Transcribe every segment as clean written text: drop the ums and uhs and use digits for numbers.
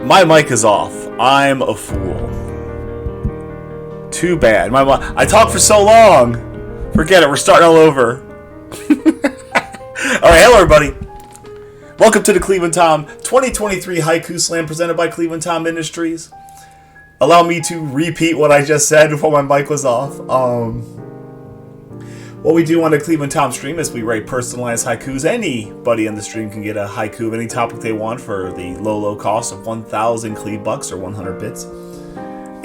My mic is off. I'm a fool. Too bad. I talked for so long. Forget it. We're starting all over. All right, hello everybody. Welcome to the Cleveland Tom 2023 Haiku Slam presented by Cleveland Tom Industries. Allow me to repeat what I just said before my mic was off. What we do on the Cleveland Tom stream is we write personalized haikus. Anybody in the stream can get a haiku of any topic they want for the low cost of 1,000 Cleve bucks or 100 bits.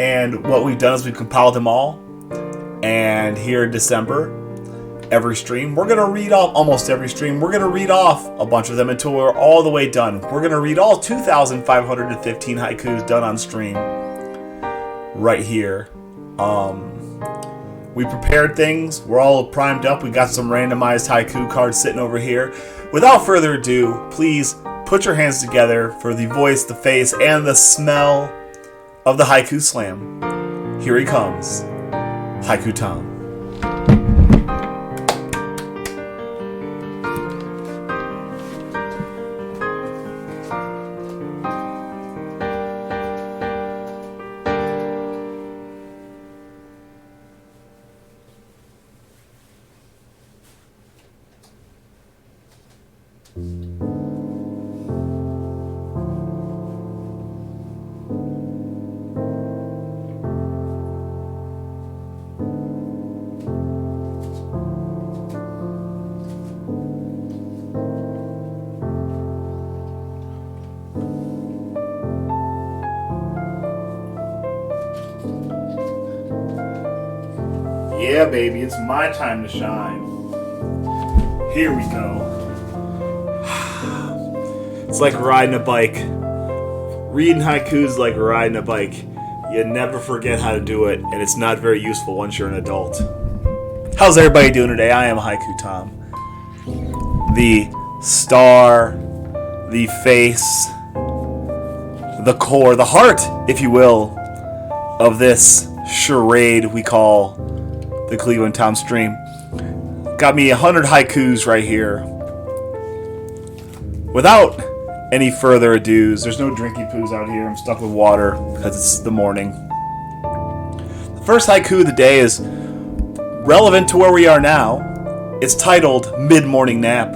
And what we've done is we've compiled them all. And here in December, every stream, we're going to read off, almost every stream, we're going to read off a bunch of them until we're all the way done. We're going to read all 2,515 haikus done on stream right here. We prepared things. We're all primed up. We got some randomized haiku cards sitting over here. Without further ado, please put your hands together for the voice, the face, and the smell of the Haiku Slam. Here he comes, Haiku Tom. Yeah, baby, it's my time to shine. Here we go. It's like riding a bike. Reading haikus is like riding a bike. You never forget how to do it, and it's not very useful once you're an adult. How's everybody doing today? I am Haiku Tom. The star, the face, the core, the heart, if you will, of this charade we call the Cleveland Tom stream. Got me 100 haikus right here. Without any further ados, there's no drinky poos out here. I'm stuck with water because it's the morning. The first haiku of the day is relevant to where we are now. It's titled Mid-Morning Nap.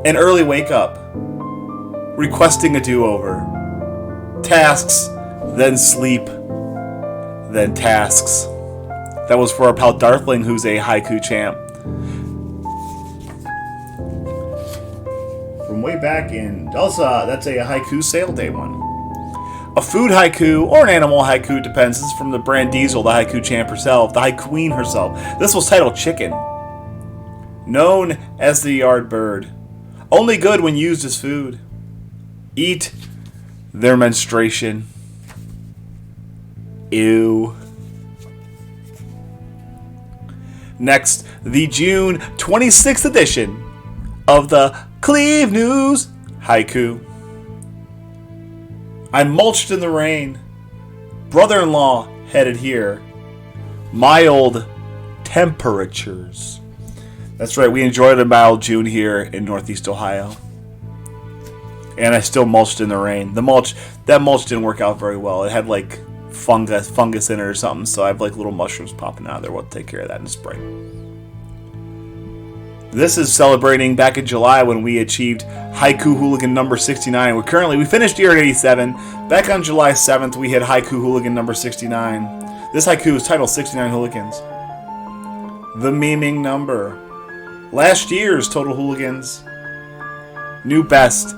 An early wake up. Requesting a do-over. Tasks, then sleep, then tasks. That was for our pal Darthling, who's a haiku champ. From way back in, also, that's a haiku sale day one. A food haiku or an animal haiku, depends. This is from the brand Diesel, the haiku champ herself, the haiku queen herself. This was titled Chicken. Known as the yard bird. Only good when used as food. Eat their menstruation. Ew. Next, the June 26th edition of the Cleve News Haiku. I mulched in the rain. Brother-in-law headed here. Mild temperatures. That's right, we enjoyed a mild June here in Northeast Ohio. And I still mulched in the rain. That mulch didn't work out very well. It had like fungus in it or something, so I have like little mushrooms popping out of there. We'll take care of that in the spring. This is celebrating back in July when we achieved Haiku Hooligan number 69. We finished the year at 87. Back on July 7th, we hit Haiku Hooligan number 69. This haiku is titled 69 Hooligans. The memeing number. Last year's total hooligans. New best.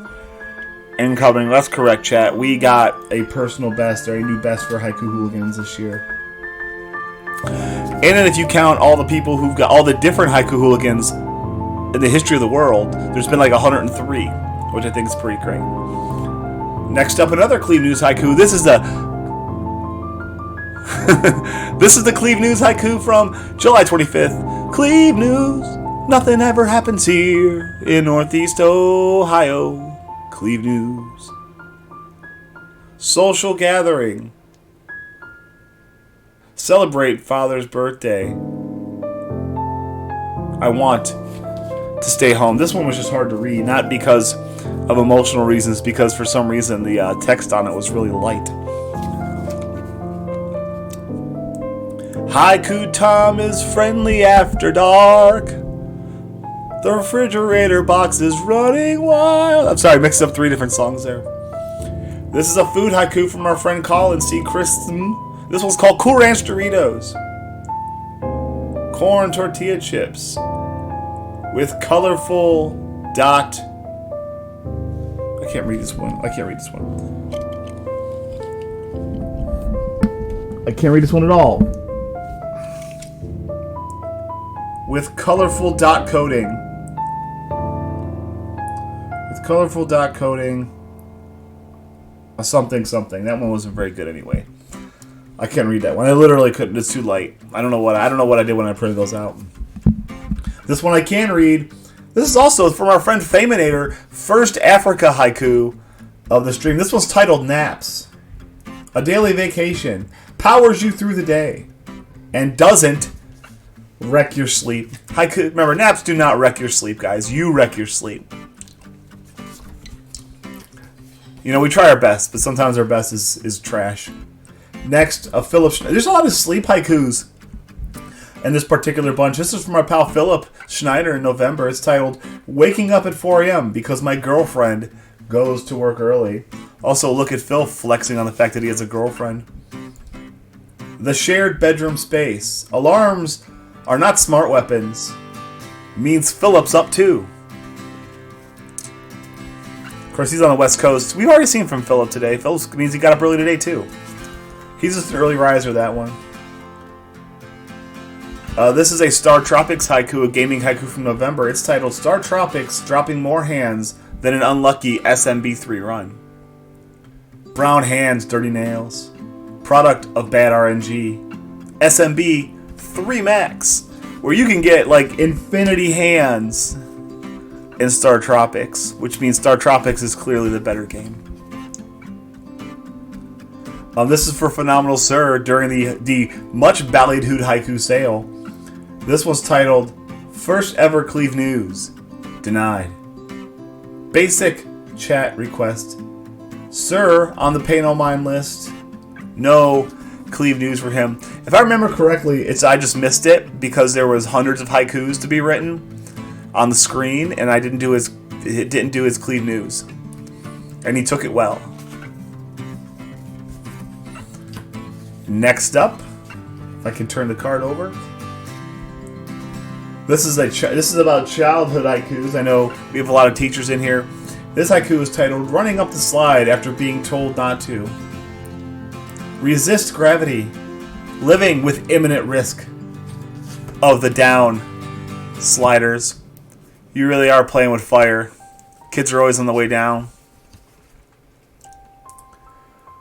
Incoming, that's correct, chat. We got a personal best or a new best for Haiku Hooligans this year. And then if you count all the people who've got all the different Haiku Hooligans in the history of the world, there's been like 103, which I think is pretty great. Next up, another Cleve News Haiku. This is the Cleve News Haiku from July 25th. Cleve News, nothing ever happens here in Northeast Ohio. Cleve News. Social gathering. Celebrate Father's birthday. I want to stay home. This one was just hard to read, not because of emotional reasons because for some reason the text on it was really light. Haiku Tom is friendly after dark. The refrigerator box is running wild. I'm sorry, I mixed up 3 different songs there. This is a food haiku from our friend Colin C. Christen. This one's called Cool Ranch Doritos. Corn tortilla chips with colorful dot. I can't read this one. I can't read this one at all. With colorful dot coating. Something. That one wasn't very good anyway. I can't read that one. I literally couldn't. It's too light. I don't know what I did when I printed those out. This one I can read. This is also from our friend Faminator, first Africa haiku of the stream. This one's titled Naps. A daily vacation powers you through the day and doesn't wreck your sleep. Haiku. Remember, naps do not wreck your sleep, guys. You wreck your sleep. You know, we try our best, but sometimes our best is trash. Next, a Philip. There's a lot of sleep haikus in this particular bunch. This is from our pal Philip Schneider in November. It's titled Waking Up at 4 a.m. because my girlfriend goes to work early. Also, look at Phil flexing on the fact that he has a girlfriend. The shared bedroom space. Alarms are not smart weapons. Means Philip's up too. Of course, he's on the West Coast. We've already seen from Philip today. Philip means he got up early today too. He's just an early riser, that one. This is a Star Tropics haiku, a gaming haiku from November. It's titled Star Tropics dropping more hands than an unlucky SMB3 run. Brown hands, dirty nails. Product of bad RNG. SMB 3 Max, where you can get like infinity hands in Star Tropics, which means Star Tropics is clearly the better game. This is for Phenomenal Sir during the much ballyhooed haiku sale. This was titled First Ever Cleve News. Denied. Basic chat request. Sir on the Pay No Mind list. No Cleve News for him. If I remember correctly, I just missed it because there was hundreds of haikus to be written on the screen, and it didn't do his Cleve News, and he took it well. Next up, if I can turn the card over, this is about childhood haikus. I know we have a lot of teachers in here. This haiku is titled "Running Up the Slide After Being Told Not to." Resist gravity, living with imminent risk of the down sliders. You really are playing with fire. Kids are always on the way down.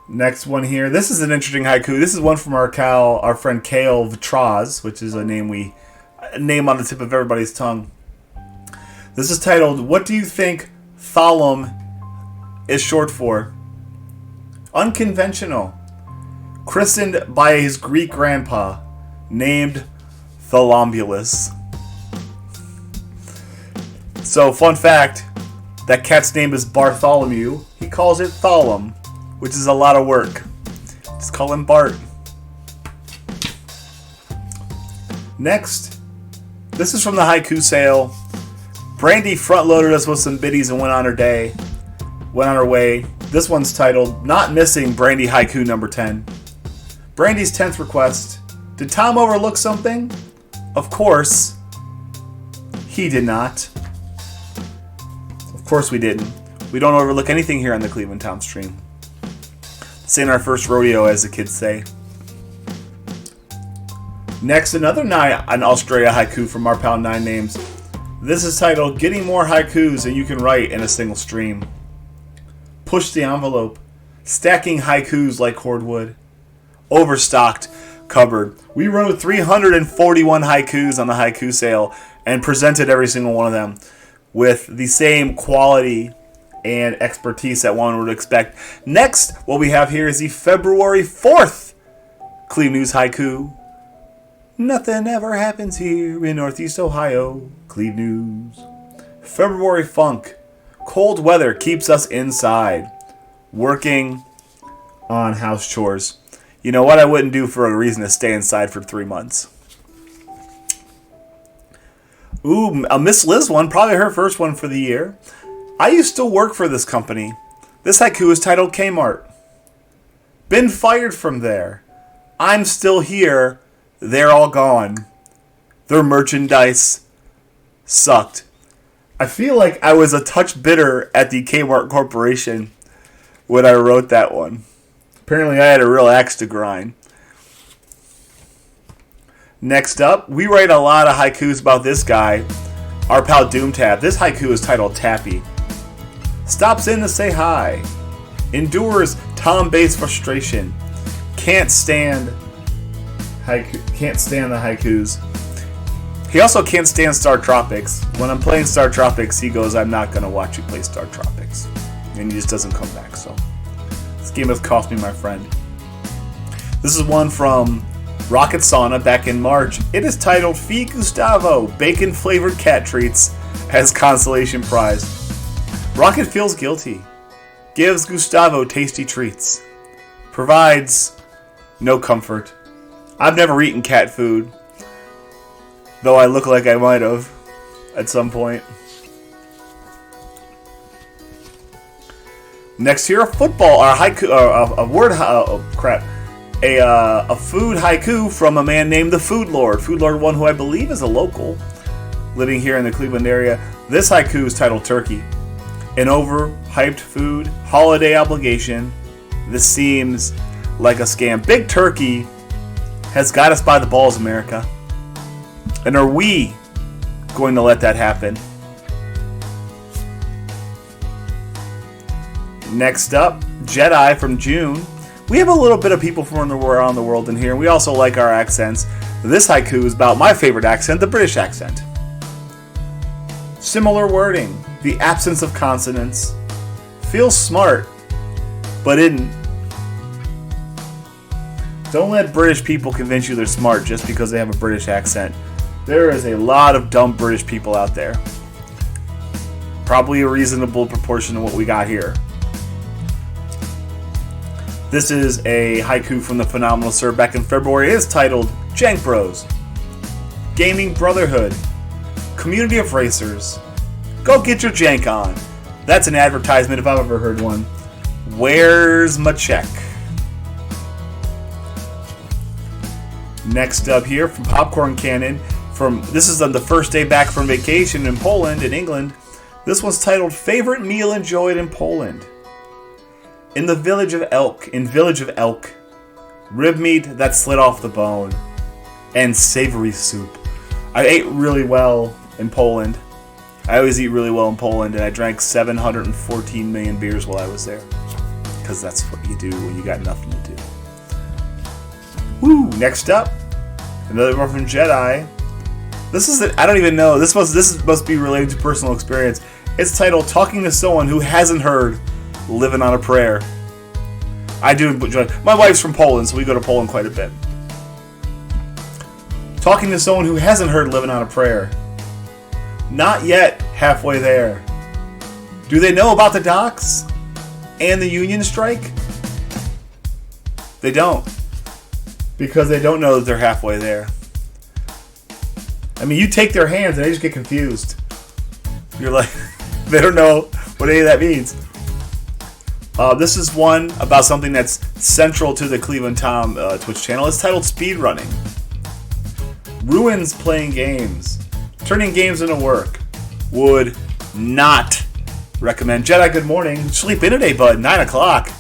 Next one here. This is an interesting haiku. This is one from our friend Kale Vitraz, which is a name on the tip of everybody's tongue. This is titled, What do you think Thalum is short for? Unconventional. Christened by his Greek grandpa, named Thalombulus. So, fun fact, that cat's name is Bartholomew. He calls it Thalum, which is a lot of work. Just call him Bart. Next, this is from the haiku sale. Brandy front-loaded us with some biddies and went on her way. This one's titled, Not Missing Brandy Haiku number 10. Brandy's 10th request. Did Tom overlook something? Of course, he did not. Of course we didn't. We don't overlook anything here on the Cleveland Tom stream. This ain't our first rodeo, as the kids say. Next, another an Australia haiku from our pal 9 Names. This is titled, Getting More Haikus Than You Can Write in a Single Stream. Push the envelope. Stacking haikus like cordwood. Overstocked cupboard. We wrote 341 haikus on the haiku sale and presented every single one of them with the same quality and expertise that one would expect. Next, what we have here is the February 4th Cleve News haiku. Nothing ever happens here in Northeast Ohio. Cleve News. February Funk. Cold weather keeps us inside, working on house chores. You know what I wouldn't do for a reason to stay inside for 3 months. Ooh, a Miss Liz one, probably her first one for the year. I used to work for this company. This haiku is titled Kmart. Been fired from there. I'm still here. They're all gone. Their merchandise sucked. I feel like I was a touch bitter at the Kmart Corporation when I wrote that one. Apparently I had a real axe to grind. Next up, we write a lot of haikus about this guy, our pal Doomtab. This haiku is titled Tappy. Stops in to say hi. Endures Tom-based frustration. Can't stand the haikus. He also can't stand Star Tropics. When I'm playing Star Tropics, he goes, I'm not going to watch you play Star Tropics. And he just doesn't come back, so. This game has cost me my friend. This is one from Rocket Sauna back in March. It is titled Feed Gustavo Bacon-Flavored Cat Treats as Consolation Prize. Rocket feels guilty. Gives Gustavo tasty treats. Provides no comfort. I've never eaten cat food, though I look like I might have at some point. Next here, a food haiku from a man named the Food Lord. Food Lord, one who I believe is a local, living here in the Cleveland area. This haiku is titled Turkey. An overhyped food, holiday obligation. This seems like a scam. Big Turkey has got us by the balls, America. And are we going to let that happen? Next up, Jedi from June. We have a little bit of people from around the world in here. We also like our accents. This haiku is about my favorite accent, the British accent. Similar wording, the absence of consonants. Feels smart, but isn't. Don't let British people convince you they're smart just because they have a British accent. There is a lot of dumb British people out there. Probably a reasonable proportion of what we got here. This is a haiku from the Phenomenal Sir back in February. It is titled Jank Bros. Gaming Brotherhood. Community of racers. Go get your jank on. That's an advertisement if I've ever heard one. Where's my check? Next up here from Popcorn Cannon. This is on the first day back from vacation in Poland, in England. This one's titled Favorite Meal Enjoyed in Poland. In Village of Elk, rib meat that slid off the bone, and savory soup. I ate really well in Poland. I always eat really well in Poland, and I drank 714 million beers while I was there. Because that's what you do when you got nothing to do. Woo! Next up, another one from Jedi. I don't even know. This must be related to personal experience. It's titled Talking to Someone Who Hasn't Heard Living on a Prayer. I do enjoy. My wife's from Poland, so we go to Poland quite a bit. Talking to someone who hasn't heard Living on a Prayer. Not yet halfway there. Do they know about the docks and the union strike? They don't. Because they don't know that they're halfway there. I mean, you take their hands and they just get confused. You're like, they don't know what any of that means. This is one about something that's central to the Cleveland Tom Twitch channel. It's titled Speedrunning. Ruins playing games. Turning games into work. Would not recommend. Jedi, good morning. Sleep in today, bud. 9 o'clock.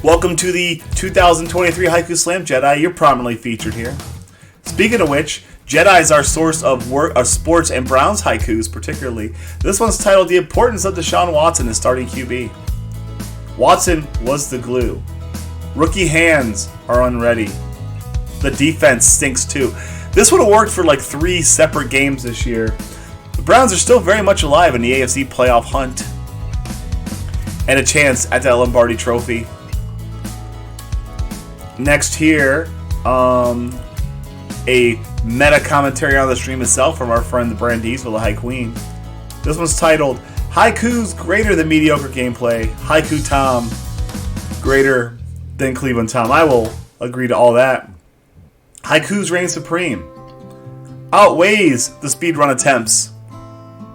Welcome to the 2023 Haiku Slam, Jedi. You're prominently featured here. Speaking of which, Jedi is our source of sports and Browns haikus, particularly. This one's titled The Importance of Deshaun Watson as Starting QB. Watson was the glue. Rookie hands are unready. The defense stinks too. This would have worked for like 3 separate games this year. The Browns are still very much alive in the AFC playoff hunt. And a chance at that Lombardi Trophy. a meta commentary on the stream itself from our friend the Brandees with the High Queen. This one's titled Haiku's Greater Than Mediocre Gameplay. Haiku Tom greater than Cleveland Tom. I will agree to all that. Haiku's reign supreme outweighs the speedrun attempts,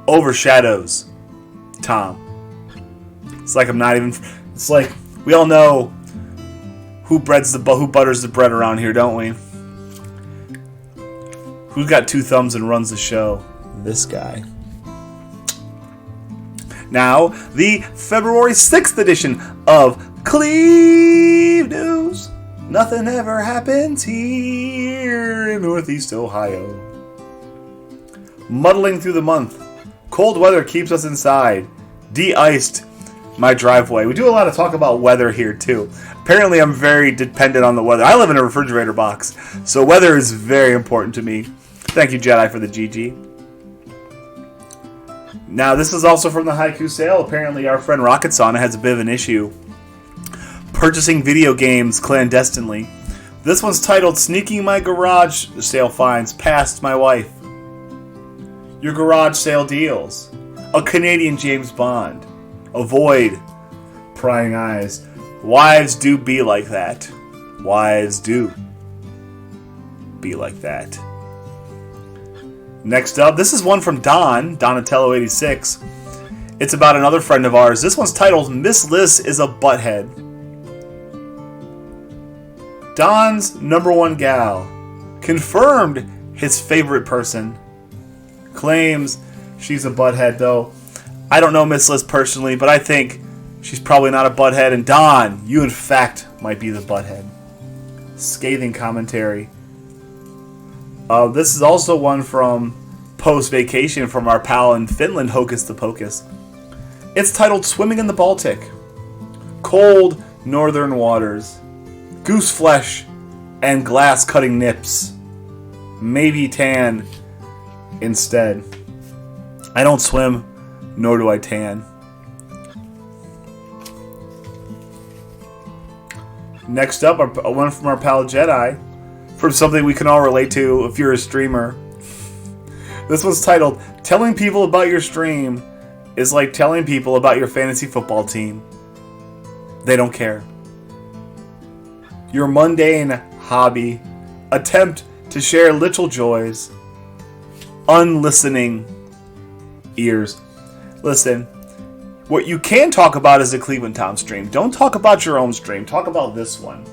overshadows Tom. It's like I'm not even. It's like we all know who butters the bread around here, don't we? Who's got 2 thumbs and runs the show? This guy. Now, the February 6th edition of Cleve News. Nothing ever happens here in Northeast Ohio. Muddling through the month. Cold weather keeps us inside. De-iced my driveway. We do a lot of talk about weather here, too. Apparently, I'm very dependent on the weather. I live in a refrigerator box, so weather is very important to me. Thank you, Jedi, for the GG. Now, this is also from the Haiku sale. Apparently, our friend Rocket Sauna has a bit of an issue purchasing video games clandestinely. This one's titled Sneaking My Garage Sale Finds Past My Wife. Your garage sale deals. A Canadian James Bond. Avoid prying eyes. Wives do be like that. Wives do be like that. Next up, this is one from Donatello86. It's about another friend of ours. This one's titled Miss Liz is a Butthead. Don's number one gal confirmed his favorite person. Claims she's a butthead, though. I don't know Miss Liz personally, but I think she's probably not a butthead. And Don, you in fact might be the butthead. Scathing commentary. This is also one from post-vacation from our pal in Finland, Hocus the Pocus. It's titled Swimming in the Baltic. Cold northern waters. Goose flesh and glass-cutting nips. Maybe tan instead. I don't swim, nor do I tan. Next up, one from our pal Jedi. From something we can all relate to if you're a streamer. This one's titled, Telling people about your stream is like telling people about your fantasy football team. They don't care. Your mundane hobby, attempt to share little joys, unlistening ears. Listen, what you can talk about is the Cleveland Tom stream. Don't talk about your own stream. Talk about this one.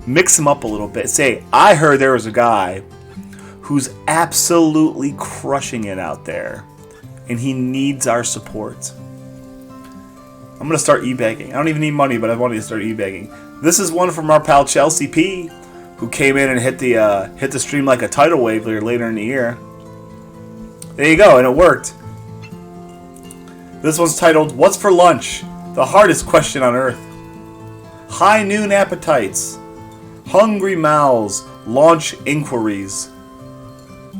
Mix them up a little bit. Say, I heard there was a guy who's absolutely crushing it out there, and he needs our support. I'm going to start e-begging. I don't even need money, but I wanted to start e-begging. This is one from our pal Chelsea P, who came in and hit the stream like a tidal wave later in the year. There you go, and it worked. This one's titled, What's for Lunch? The hardest question on earth. High noon appetites. Hungry mouths launch inquiries.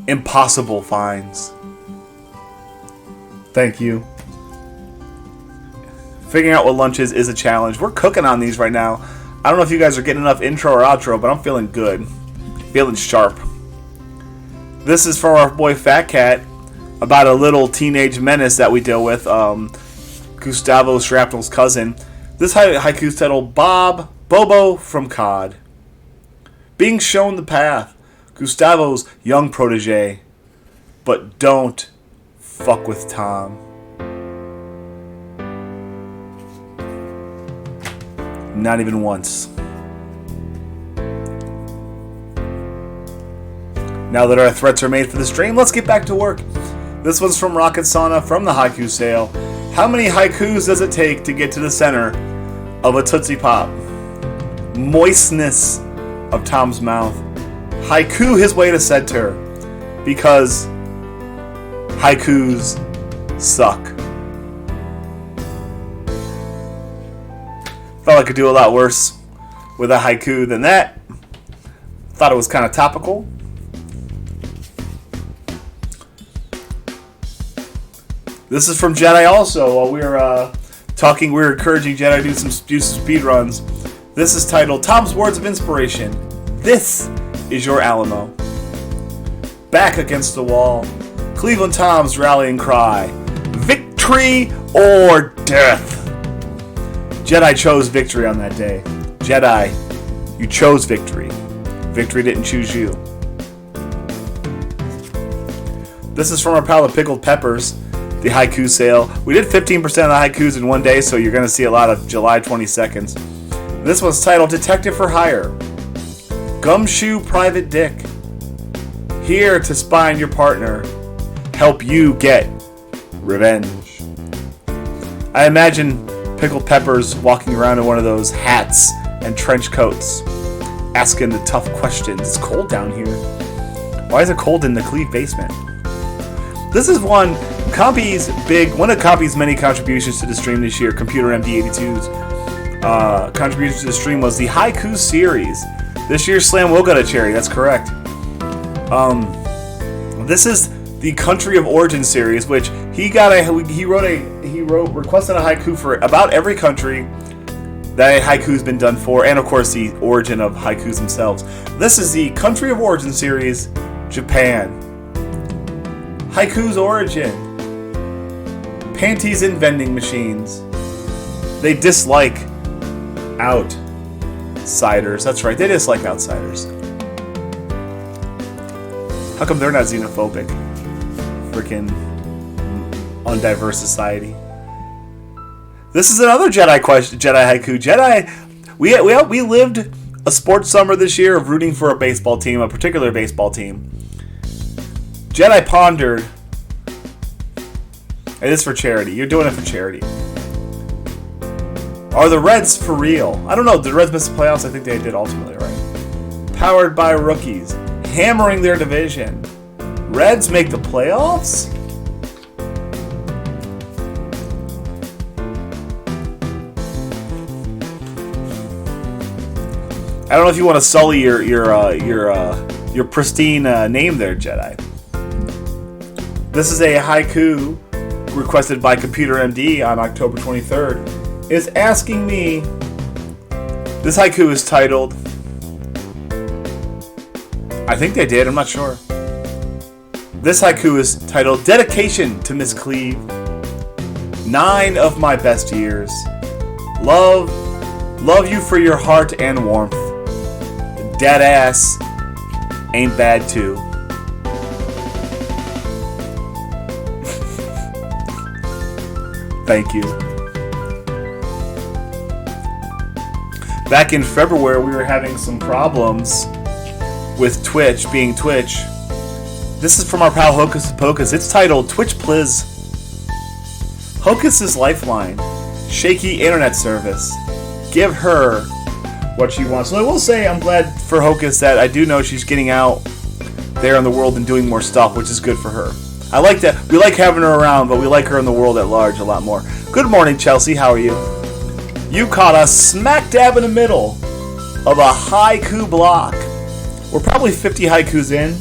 Impossible finds. Thank you. Figuring out what lunch is a challenge. We're cooking on these right now. I don't know if you guys are getting enough intro or outro, but I'm feeling good. Feeling sharp. This is for our boy Fat Cat about a little teenage menace that we deal with. Gustavo Shrapnel's cousin. This haiku's titled Bobo from COD. Being shown the path. Gustavo's young protege. But don't fuck with Tom. Not even once. Now that our threats are made for the stream, let's get back to work. This one's from Rocket Sauna from the Haiku sale. How many haikus does it take to get to the center of a Tootsie Pop? Moistness of Tom's mouth. Haiku his way to center. Because haikus suck. Felt I could do a lot worse with a haiku than that. Thought it was kind of topical. This is from Jedi also. While we were talking, we were encouraging Jedi to do some speed runs. This is titled Tom's Words of Inspiration. This is your Alamo. Back against the wall, Cleveland Tom's rallying cry, victory or death. Jedi chose victory on that day. Jedi, you chose victory. Victory didn't choose you. This is from our pal the Pickled Peppers, the haiku sale. We did 15% of the haikus in one day, so you're going to see a lot of July 22nds. This one's titled Detective for Hire. Gumshoe Private Dick. Here to spy on your partner. Help you get revenge. I imagine Pickled Peppers walking around in one of those hats and trench coats, asking the tough questions. It's cold down here. Why is it cold in the Cleve basement? This is one of Compy's many contributions to the stream this year. Computer MD82's contribution to the stream was the Haiku series. This year's slam will go to Cherry. That's correct. This is the Country of Origin series, which he requested a haiku for about every country that a haiku's been done for, and of course the origin of haikus themselves. This is the Country of Origin series, Japan. Haiku's origin. Panties in vending machines. They dislike outsiders. That's right, they dislike outsiders. How come they're not xenophobic? Freaking undiverse society. This is another Jedi haiku. Jedi, we lived a sports summer this year of rooting for a baseball team, a particular baseball team. Jedi pondered. It is for charity. You're doing it for charity. Are the Reds for real? I don't know. Did the Reds miss the playoffs? I think they did ultimately, right? Powered by rookies. Hammering their division. Reds make the playoffs? I don't know if you want to sully your pristine name there, Jedi. This is a haiku requested by Computer MD on October 23rd. Is asking me. This haiku is titled. I think they did. I'm not sure. This haiku is titled Dedication to Miss Cleve. 9 of my best years. Love you for your heart and warmth. Dead ass ain't bad too. Thank you. Back in February, we were having some problems with Twitch being Twitch. This is from our pal Hocus Pocus. It's titled Twitch Pliz. Hocus's lifeline. Shaky internet service. Give her what she wants. So I will say I'm glad for Hocus that I do know she's getting out there in the world and doing more stuff, which is good for her. I like that. We like having her around, but we like her in the world at large a lot more. Good morning, Chelsea. How are you? You caught us smack dab in the middle of a haiku block. We're probably 50 haikus in.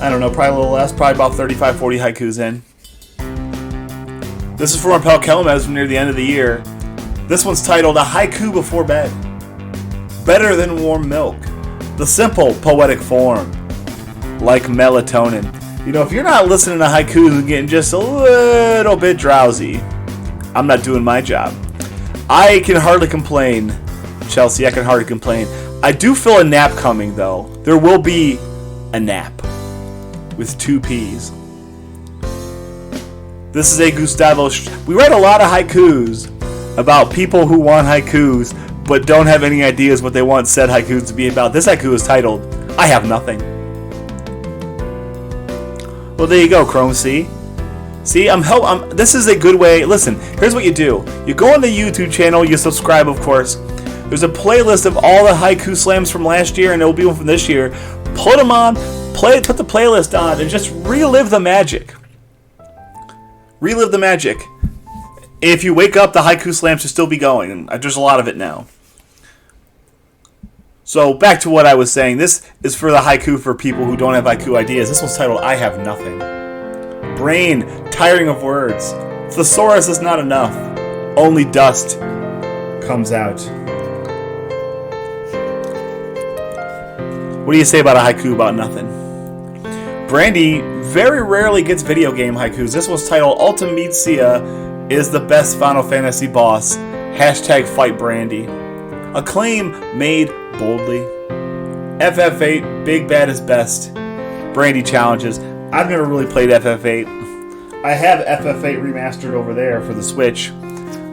I don't know, probably a little less. Probably about 35, 40 haikus in. This is from our pal Kelmez from near the end of the year. This one's titled A Haiku Before Bed. Better than warm milk. The simple poetic form. Like melatonin. You know, if you're not listening to haikus and getting just a little bit drowsy, I'm not doing my job. I can hardly complain, Chelsea. I can hardly complain. I do feel a nap coming, though. There will be a nap with 2 P's. This is a Gustavo. We write a lot of haikus about people who want haikus but don't have any ideas what they want said haikus to be about. This haiku is titled, I Have Nothing. Well, there you go, Chrome C. See, this is a good way. Listen, here's what you do. You go on the YouTube channel, you subscribe, of course. There's a playlist of all the haiku slams from last year, and there will be one from this year. Put them on, put the playlist on, and just relive the magic. Relive the magic. If you wake up, the haiku slams should still be going, and there's a lot of it now. So, back to what I was saying. This is for the haiku for people who don't have haiku ideas. This one's titled, I Have Nothing. Brain, tiring of words. Thesaurus is not enough. Only dust comes out. What do you say about a haiku about nothing? Brandy very rarely gets video game haikus. This one's titled Ultimisia is the best Final Fantasy boss. Hashtag fight Brandy. A claim made boldly. FF8, Big Bad is best. Brandy challenges. I've never really played FF8. I have FF8 remastered over there for the Switch.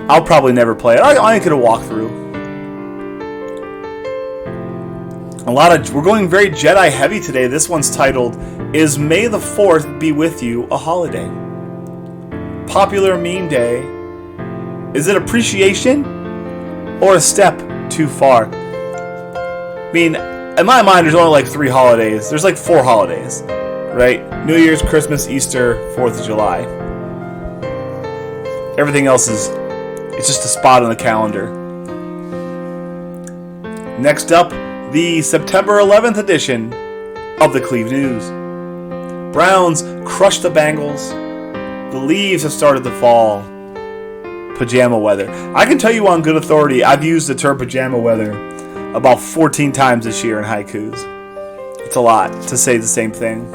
I'll probably never play it. I could have walked through. We're going very Jedi heavy today. This one's titled, Is May the 4th Be With You a Holiday? Popular meme day. Is it appreciation or a step too far? I mean, in my mind, there's only like 3 holidays. There's like 4 holidays, right? New Year's, Christmas, Easter, 4th of July. Everything else it's just a spot on the calendar. Next up, the September 11th edition of the Cleve News. Browns crushed the Bengals. The leaves have started to fall. Pajama weather. I can tell you on good authority, I've used the term pajama weather about 14 times this year in haikus. It's a lot to say the same thing.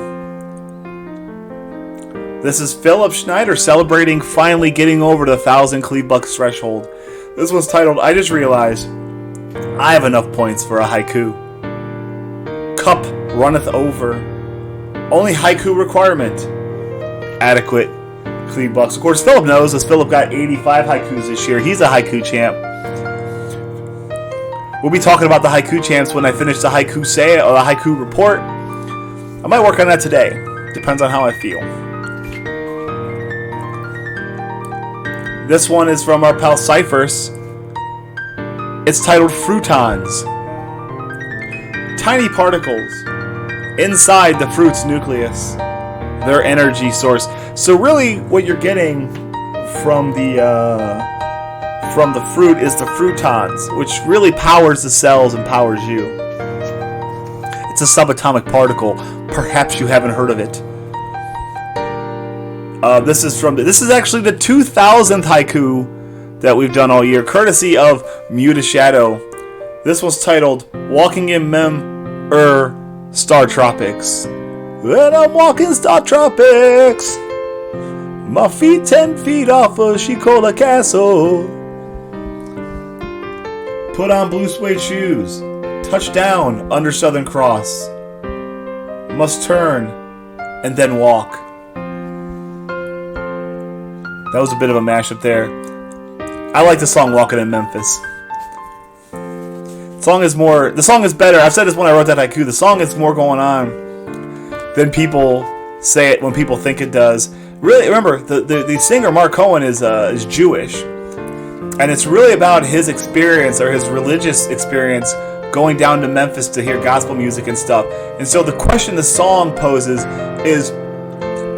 This is Philip Schneider celebrating finally getting over the 1,000 Cleve Bucks threshold. This one's titled, I just realized I have enough points for a haiku. Cup runneth over. Only haiku requirement. Adequate. Cleve Bucks. Of course, Philip knows, as Philip got 85 haikus this year. He's a haiku champ. We'll be talking about the haiku champs when I finish the haiku say or the haiku report. I might work on that today. Depends on how I feel. This one is from our pal Cyphers. It's titled Fruitons. Tiny particles inside the fruit's nucleus. Their energy source. So really what you're getting from the fruit is the fruitons, which really powers the cells and powers you. It's a subatomic particle. Perhaps you haven't heard of it. This is actually the 2000th haiku that we've done all year, courtesy of Muta Shadow. This was titled Walking in Star Tropics. When I'm walking Star Tropics, my feet 10 feet off of Shikola Castle. Put on blue suede shoes. Touch down under Southern Cross. Must turn and then walk. That was a bit of a mashup there. I like the song Walking in Memphis. The song is better. I've said this when I wrote that haiku. The song is more going on than people say it when people think it does. Really, remember, the singer Mark Cohen is Jewish. And it's really about his experience, or his religious experience, going down to Memphis to hear gospel music and stuff. And so the question the song poses is,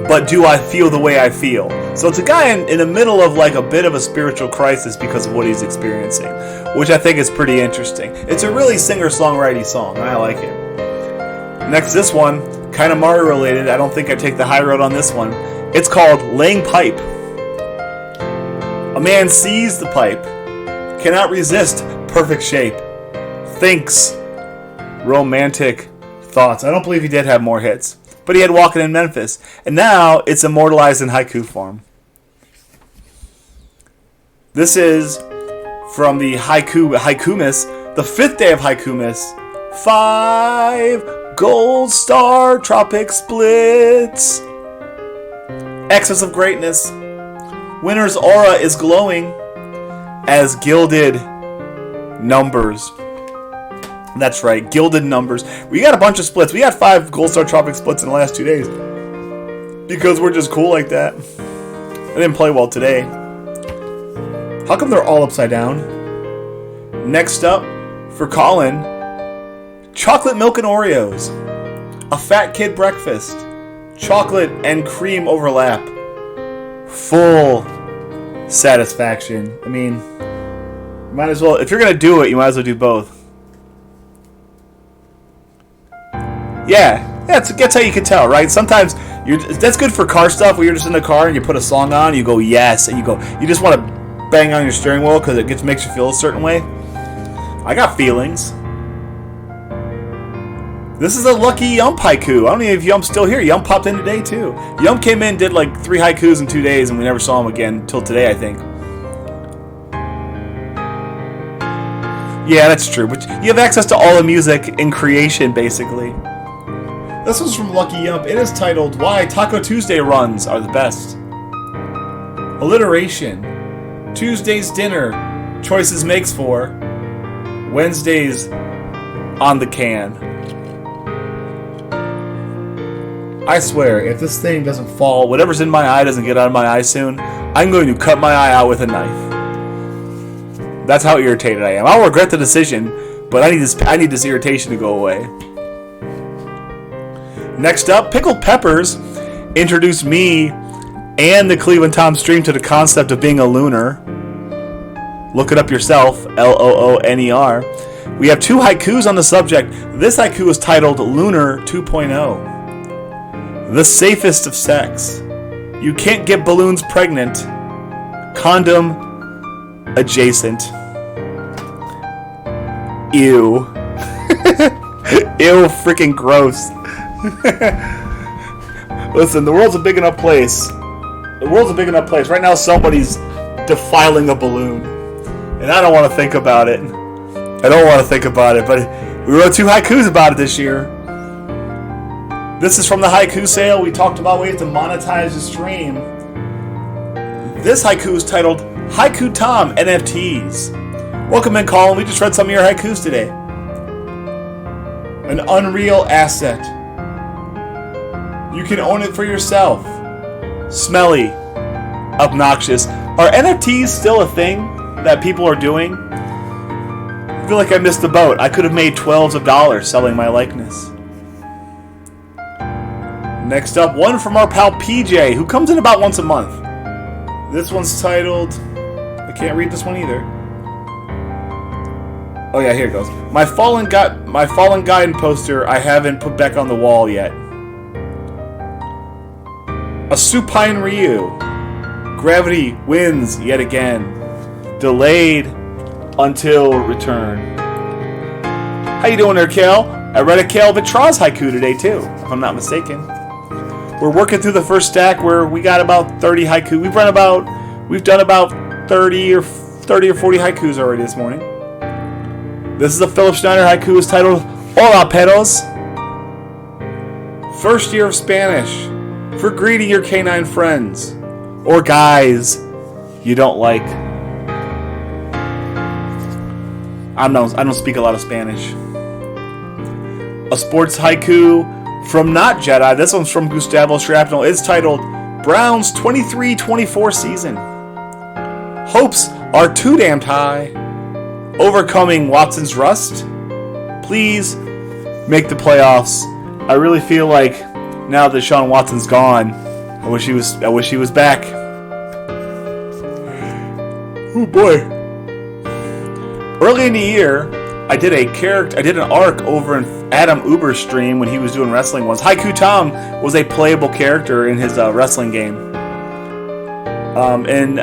but do I feel the way I feel? So it's a guy in the middle of like a bit of a spiritual crisis because of what he's experiencing, which I think is pretty interesting. It's a really singer-songwriting song, and I like it. Next, this one, kind of Mario related. I don't think I take the high road on this one. It's called Laying Pipe. A man sees the pipe, cannot resist perfect shape, thinks romantic thoughts. I don't believe he did have more hits, but he had Walking in Memphis, and now it's immortalized in haiku form. This is from the Haikumas, the 5th day of Haikumas. 5 gold star tropic splits. Excess of greatness. Winner's aura is glowing as gilded numbers. That's right, gilded numbers. We got a bunch of splits. We got 5 gold star tropic splits in the last 2 days because we're just cool like that. I didn't play well today. How come they're all upside down? Next up, for Colin, chocolate milk and Oreos. A fat kid breakfast. Chocolate and cream overlap. Full satisfaction. I mean, might as well, if you're going to do it, you might as well do both. Yeah, that's how you can tell, right? Sometimes that's good for car stuff where you're just in the car and you put a song on and you go, yes, and you just want to bang on your steering wheel because it makes you feel a certain way. I got feelings. This is a lucky Yump haiku. I don't know if Yump's still here. Yump popped in today, too. Yump came in, did like 3 haikus in 2 days, and we never saw him again until today, I think. Yeah, that's true. But you have access to all the music in creation, basically. This one's from Lucky Yump. It is titled, Why Taco Tuesday Runs Are the Best. Alliteration. Tuesday's dinner. Choices makes for. Wednesday's on the can. I swear, if this thing doesn't fall, whatever's in my eye doesn't get out of my eye soon, I'm going to cut my eye out with a knife. That's how irritated I am. I'll regret the decision, but I need this irritation to go away. Next up, Pickled Peppers introduced me and the Cleveland Tom stream to the concept of being a looner. Look it up yourself, Looner. We have 2 haikus on the subject. This haiku is titled Lunar 2.0. The safest of sex. You can't get balloons pregnant. Condom adjacent. Ew. Ew, freaking gross. Listen, the world's a big enough place. The world's a big enough place. Right now somebody's defiling a balloon. And I don't want to think about it. I don't want to think about it, but we wrote 2 haikus about it this year. This is from the haiku sale. We talked about ways to monetize the stream. This haiku is titled Haiku Tom NFTs. Welcome in, Colin. We just read some of your haikus today. An unreal asset. You can own it for yourself. Smelly. Obnoxious. Are NFTs still a thing that people are doing? I feel like I missed the boat. I could have made $12s of dollars selling my likeness. Next up, one from our pal PJ, who comes in about once a month. This one's titled... I can't read this one either. Oh yeah, here it goes. My fallen Gaiden poster I haven't put back on the wall yet. A supine Ryu. Gravity wins yet again. Delayed until return. How you doing there, Kel? I read a Kel Vitraz haiku today too, if I'm not mistaken. We're working through the first stack where we got about 30 haiku. We've done about 30 or 40 haikus already this morning. This is a Philip Schneider haiku. It's titled Hola Pedos. First year of Spanish for greeting your canine friends or guys you don't like. I don't speak a lot of Spanish. A sports haiku from Not Jedi. This one's from Gustavo Shrapnel. It's titled Browns 23-24 season. Hopes are too damned high. Overcoming Watson's rust. Please make the playoffs. I really feel like now that Sean Watson's gone, I wish he was back. Oh boy. Early in the year, I did an arc over in Adam Uber's stream when he was doing wrestling once. Haiku Tom was a playable character in his wrestling game. And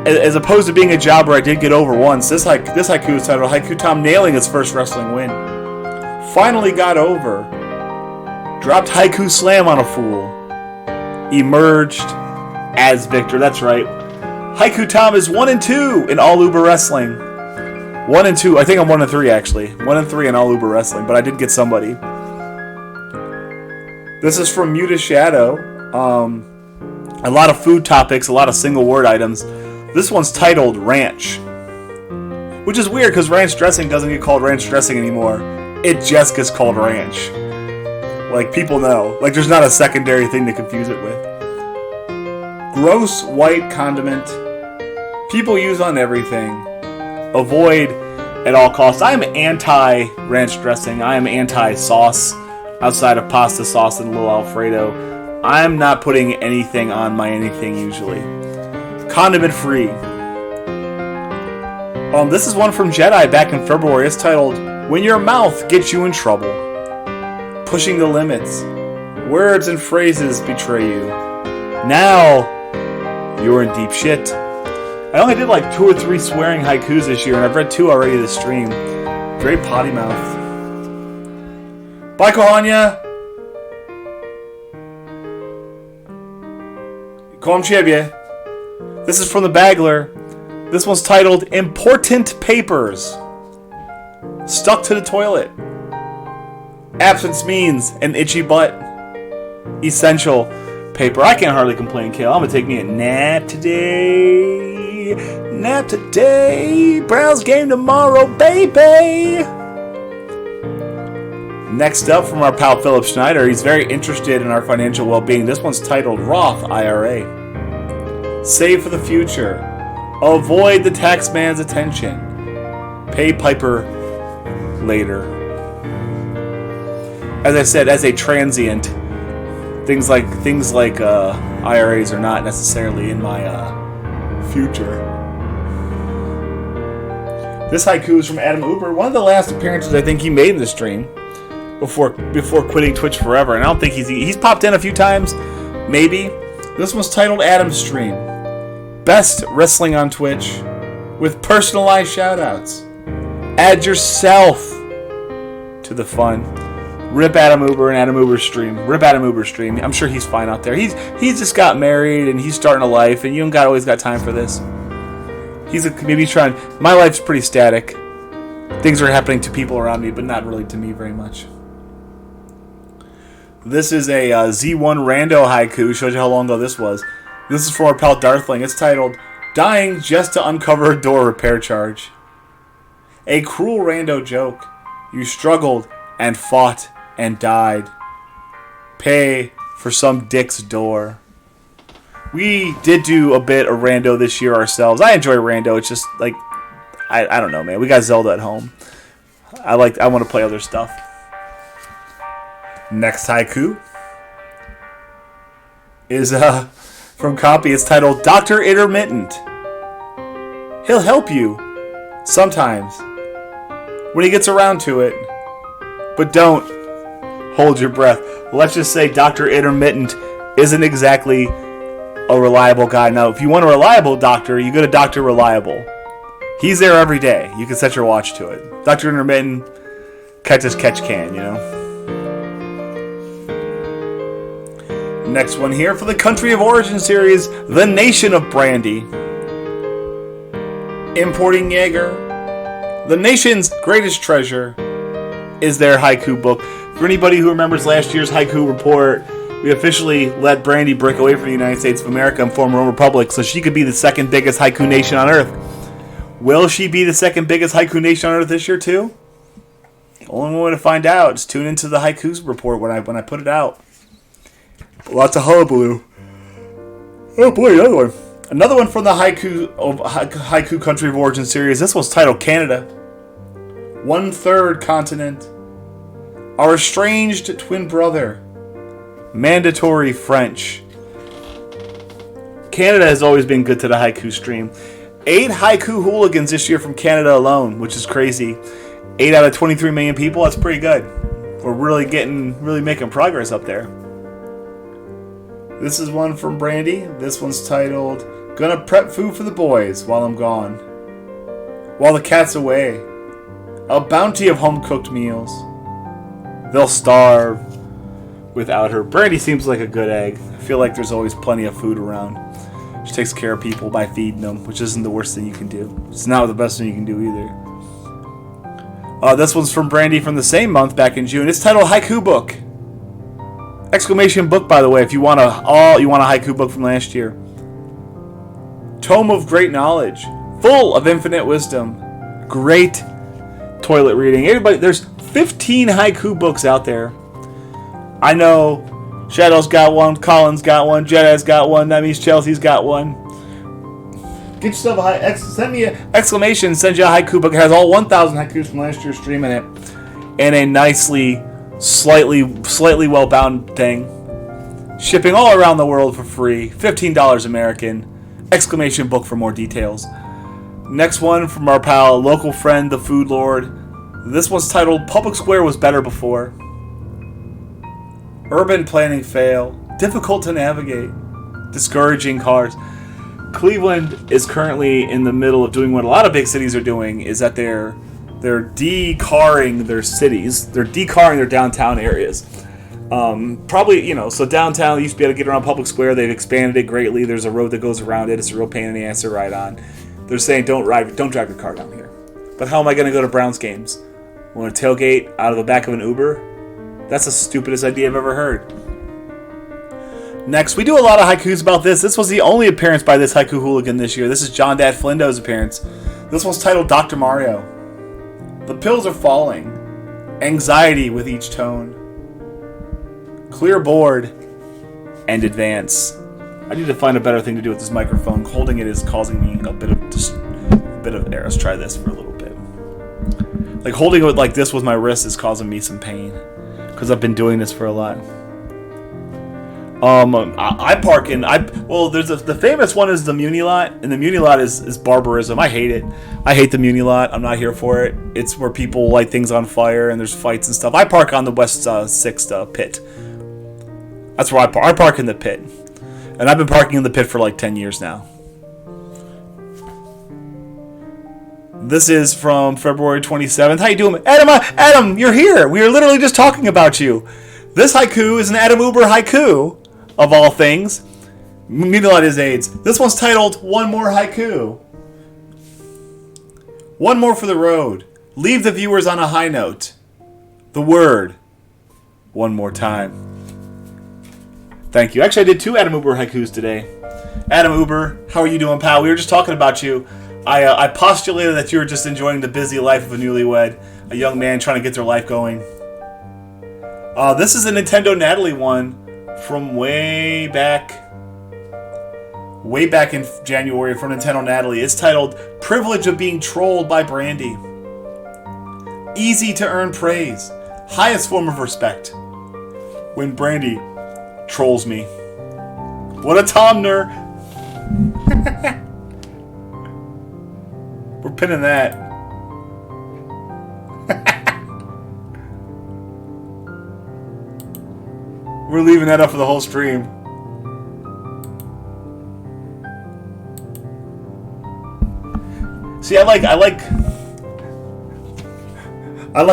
as opposed to being a jobber, I did get over once. This haiku is titled Haiku Tom nailing his first wrestling win. Finally got over. Dropped Haiku Slam on a fool. Emerged as victor. That's right. Haiku Tom is 1-2 in all Uber wrestling. 1-2. I think I'm 1-3 actually. 1-3 in all Uber wrestling, but I did get somebody. This is from Muta Shadow. A lot of food topics, a lot of single word items. This one's titled Ranch, which is weird because ranch dressing doesn't get called ranch dressing anymore. It just gets called ranch. Like, people know. Like, there's not a secondary thing to confuse it with. Gross white condiment. People use on everything. Avoid at all costs. I am anti-ranch dressing. I am anti-sauce outside of pasta sauce and a little Alfredo. I'm not putting anything on my anything usually. Condiment free. This is one from Jedi back in February. It's titled When Your Mouth Gets You in Trouble. Pushing the limits. Words and phrases betray you. Now you're in deep shit. I only did like 2 or 3 swearing haikus this year, and I've read 2 already this stream. Great potty mouth. Bye, Kohanya. Kom Ciebie. This is from the Bagler. This one's titled Important Papers. Stuck to the toilet. Absence means an itchy butt. Essential paper. I can't hardly complain, Kale. I'm going to take me a nap today. Nap today. Browns game tomorrow, baby. Next up from our pal Philip Schneider. He's very interested in our financial well-being. This one's titled Roth IRA. Save for the future. Avoid the taxman's attention. Pay Piper later. As I said, as a transient, things like IRAs are not necessarily in my future. This haiku is from Adam Uber. One of the last appearances I think he made in the stream before quitting Twitch forever, and I don't think he's popped in a few times, maybe. This one's titled Adam's Stream. Best wrestling on Twitch with personalized shoutouts. Add yourself to the fun. Rip Adam Uber and Adam Uber's stream. Rip Adam Uber's stream. I'm sure he's fine out there. He's just got married and he's starting a life, and you don't always got time for this. Maybe trying. My life's pretty static. Things are happening to people around me, but not really to me very much. This is a Z1 rando haiku. Shows you how long ago this was. This is from our pal Darthling. It's titled, Dying Just to Uncover a Door Repair Charge. A cruel rando joke. You struggled and fought and died. Pay for some dick's door. We did do a bit of rando this year ourselves. I enjoy rando. It's just like, I don't know, man. We got Zelda at home. I want to play other stuff. Next haiku is from Copy. It's titled Dr. Intermittent. He'll help you sometimes when he gets around to it, but don't hold your breath. Let's just say Dr. Intermittent isn't exactly a reliable guy. Now, if you want a reliable doctor, you go to Dr. Reliable. He's there every day. You can set your watch to it. Dr. Intermittent, catch as catch can, you know. Next one here for the Country of Origin series, The Nation of Brandy. Importing Jaeger. The nation's greatest treasure is their haiku book. For anybody who remembers last year's haiku report, we officially let Brandy break away from the United States of America and form her own republic so she could be the second biggest haiku nation on Earth. Will she be the second biggest haiku nation on Earth this year too? The only way to find out is tune into the haiku report when I put it out. Lots of hullabaloo. Oh boy, another one. Another one from the Haiku Country of Origin series. This one's titled Canada. 1/3 continent. Our estranged twin brother. Mandatory French. Canada has always been good to the haiku stream. 8 haiku hooligans this year from Canada alone, which is crazy. 8 out of 23 million people, that's pretty good. We're really making progress up there. This is one from Brandy. This one's titled, Gonna prep food for the boys while I'm gone. While the cat's away. A bounty of home-cooked meals. They'll starve without her. Brandy seems like a good egg. I feel like there's always plenty of food around. She takes care of people by feeding them, which isn't the worst thing you can do. It's not the best thing you can do either. This one's from Brandy from the same month, back in June. It's titled Haiku Book. Exclamation book, by the way, if you want a haiku book from last year. Tome of great knowledge, full of infinite wisdom. Great toilet reading. Everybody, there's 15 haiku books out there. I know Shadow's got one, Colin's got one, Jedi's got one, that means Chelsea's got one. Get yourself send me an exclamation, send you a haiku book. It has all 1,000 haikus from last year's stream in it. And a nicely, slightly well-bound thing. Shipping all around the world for free. $15 American. Exclamation book for more details. Next one from our pal, local friend, the Food Lord. This one's titled Public Square Was Better Before. Urban planning fail. Difficult to navigate. Discouraging cars. Cleveland is currently in the middle of doing what a lot of big cities are doing, is that they're They're decarring their cities. They're decarring their downtown areas. Probably, you know, so downtown you used to be able to get around Public Square. They've expanded it greatly. There's a road that goes around it. It's a real pain in the ass to ride on. They're saying don't drive your car down here. But how am I going to go to Browns games? I want to tailgate out of the back of an Uber? That's the stupidest idea I've ever heard. Next, we do a lot of haikus about this. This was the only appearance by this haiku hooligan this year. This is John Dad Flindo's appearance. This one's titled Dr. Mario. The pills are falling. Anxiety with each tone. Clear board and advance. I need to find a better thing to do with this microphone. Holding it is causing me a bit of error. Let's try this for a little bit. Like holding it like this with my wrist is causing me some pain because I've been doing this for a lot. I park in. There's the famous one is the Muni lot, and the Muni lot is barbarism. I hate it. I hate the Muni lot. I'm not here for it. It's where people light things on fire and there's fights and stuff. I park on the West 6th pit. That's where I park. I park in the pit, and I've been parking in the pit for like 10 years now. This is from February 27th. How you doing, Adam? Adam, you're here. We were literally just talking about you. This haiku is an Adam Uber haiku. Of all things, Munilot is AIDS. This one's titled One More Haiku. One more for the road. Leave the viewers on a high note. The word. One more time. Thank you. Actually, I did 2 Adam Uber haikus today. Adam Uber, how are you doing, pal? We were just talking about you. I postulated that you were just enjoying the busy life of a newlywed, a young man trying to get their life going. This is a Nintendo Natalie one. From way back in January from Nintendo Natalie. It's titled Privilege of Being Trolled by Brandy. Easy to earn praise. Highest form of respect. When Brandy trolls me. What a Tomner. We're pinning that. We're leaving that up for the whole stream. See, I like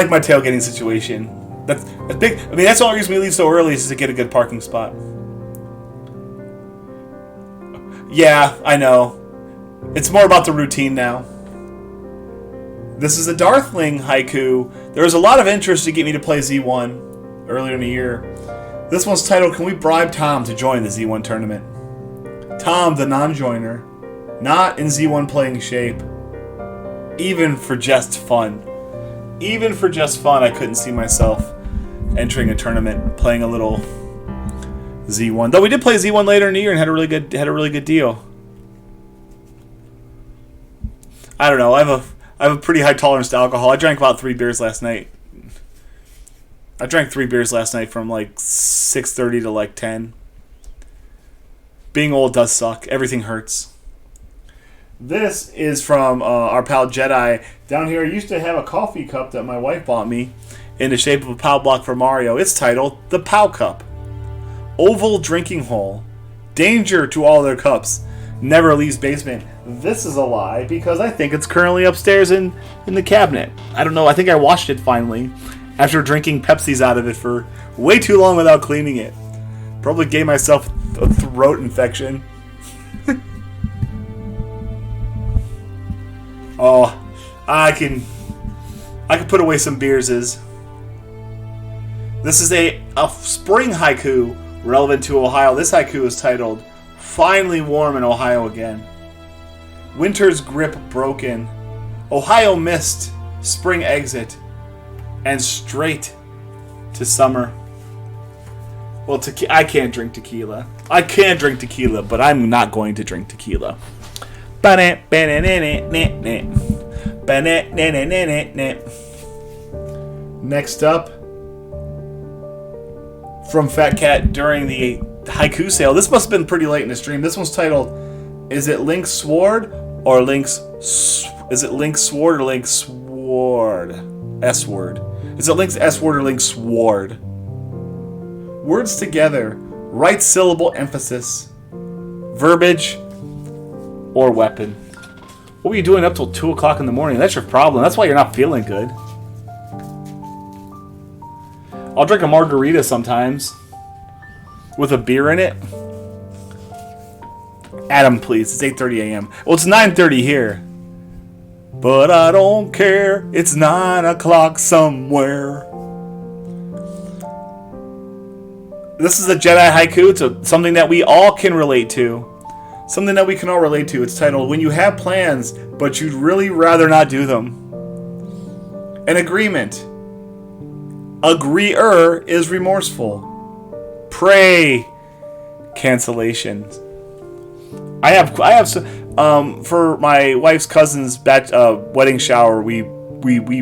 my tailgating situation. That's big. I mean, that's the only reason we leave so early is to get a good parking spot. Yeah, I know. It's more about the routine now. This is a Darthling haiku. There was a lot of interest to get me to play Z1 earlier in the year. This one's titled, Can We Bribe Tom to Join the Z1 Tournament? Tom, the non-joiner, not in Z1 playing shape. Even for just fun. Even for just fun, I couldn't see myself entering a tournament, playing a little Z1. Though we did play Z1 later in the year and had a really good deal. I don't know, I have a pretty high tolerance to alcohol. I drank about 3 beers last night. I drank 3 beers last night from like 6:30 to like 10. Being old does suck. Everything hurts. This is from our pal Jedi. Down here, I used to have a coffee cup that my wife bought me in the shape of a POW block for Mario. It's titled The POW Cup. Oval drinking hole. Danger to all their cups. Never leaves basement. This is a lie because I think it's currently upstairs in the cabinet. I don't know. I think I washed it finally. After drinking Pepsis out of it for way too long without cleaning it. Probably gave myself a throat infection. Oh, I can put away some beers. This is a spring haiku relevant to Ohio. This haiku is titled Finally Warm in Ohio Again. Winter's grip broken. Ohio mist, spring exit. And straight to summer. Well, I can't drink tequila. I can drink tequila, but I'm not going to drink tequila. Next up, from Fat Cat during the haiku sale. This must have been pretty late in the stream. This one's titled, Is it Link's Sword or Link's... Is it Link's Sword or Link's Sword? S-word. Is it Link's S-word or Link's Sword? Words together. Right syllable emphasis. Verbiage or weapon. What were you doing up till 2 o'clock in the morning? That's your problem. That's why you're not feeling good. I'll drink a margarita sometimes. With a beer in it. Adam, please. It's 8:30 a.m. Well, it's 9:30 here. But I don't care. It's 9 o'clock somewhere. This is a Jedi haiku. It's something that we all can relate to. Something that we can all relate to. It's titled, When You Have Plans, But You'd Really Rather Not Do Them. An agreement. Agreeer is remorseful. Pray. Cancellations. I have for my wife's cousin's wedding shower, we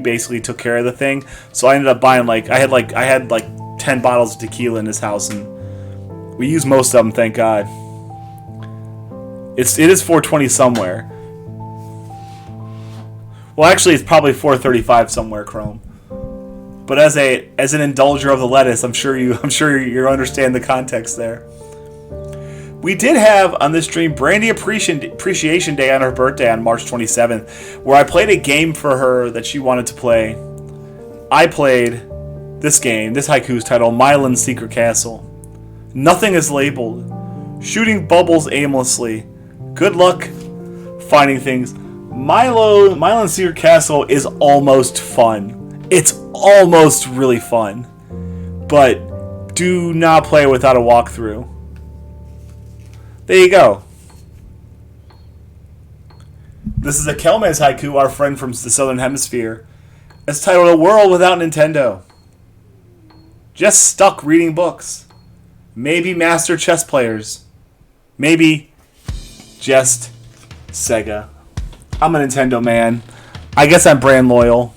basically took care of the thing. So I ended up buying I had 10 bottles of tequila in this house, and we used most of them, thank God. It is 420 somewhere. Well, actually, it's probably 435 somewhere, Chrome. But as an indulger of the lettuce, I'm sure you understand the context there. We did have on this stream Brandy Appreciation Day on her birthday on March 27th, where I played a game for her that she wanted to play. I played this game. This haiku is titled Mylan's Secret Castle. Nothing is labeled. Shooting bubbles aimlessly. Good luck finding things. Mylan's Secret Castle is almost fun. It's almost really fun. But do not play without a walkthrough. There you go. This is a Kelman's haiku, our friend from the Southern Hemisphere. It's titled A World Without Nintendo. Just stuck reading books. Maybe master chess players. Maybe just Sega. I'm a Nintendo man. I guess I'm brand loyal.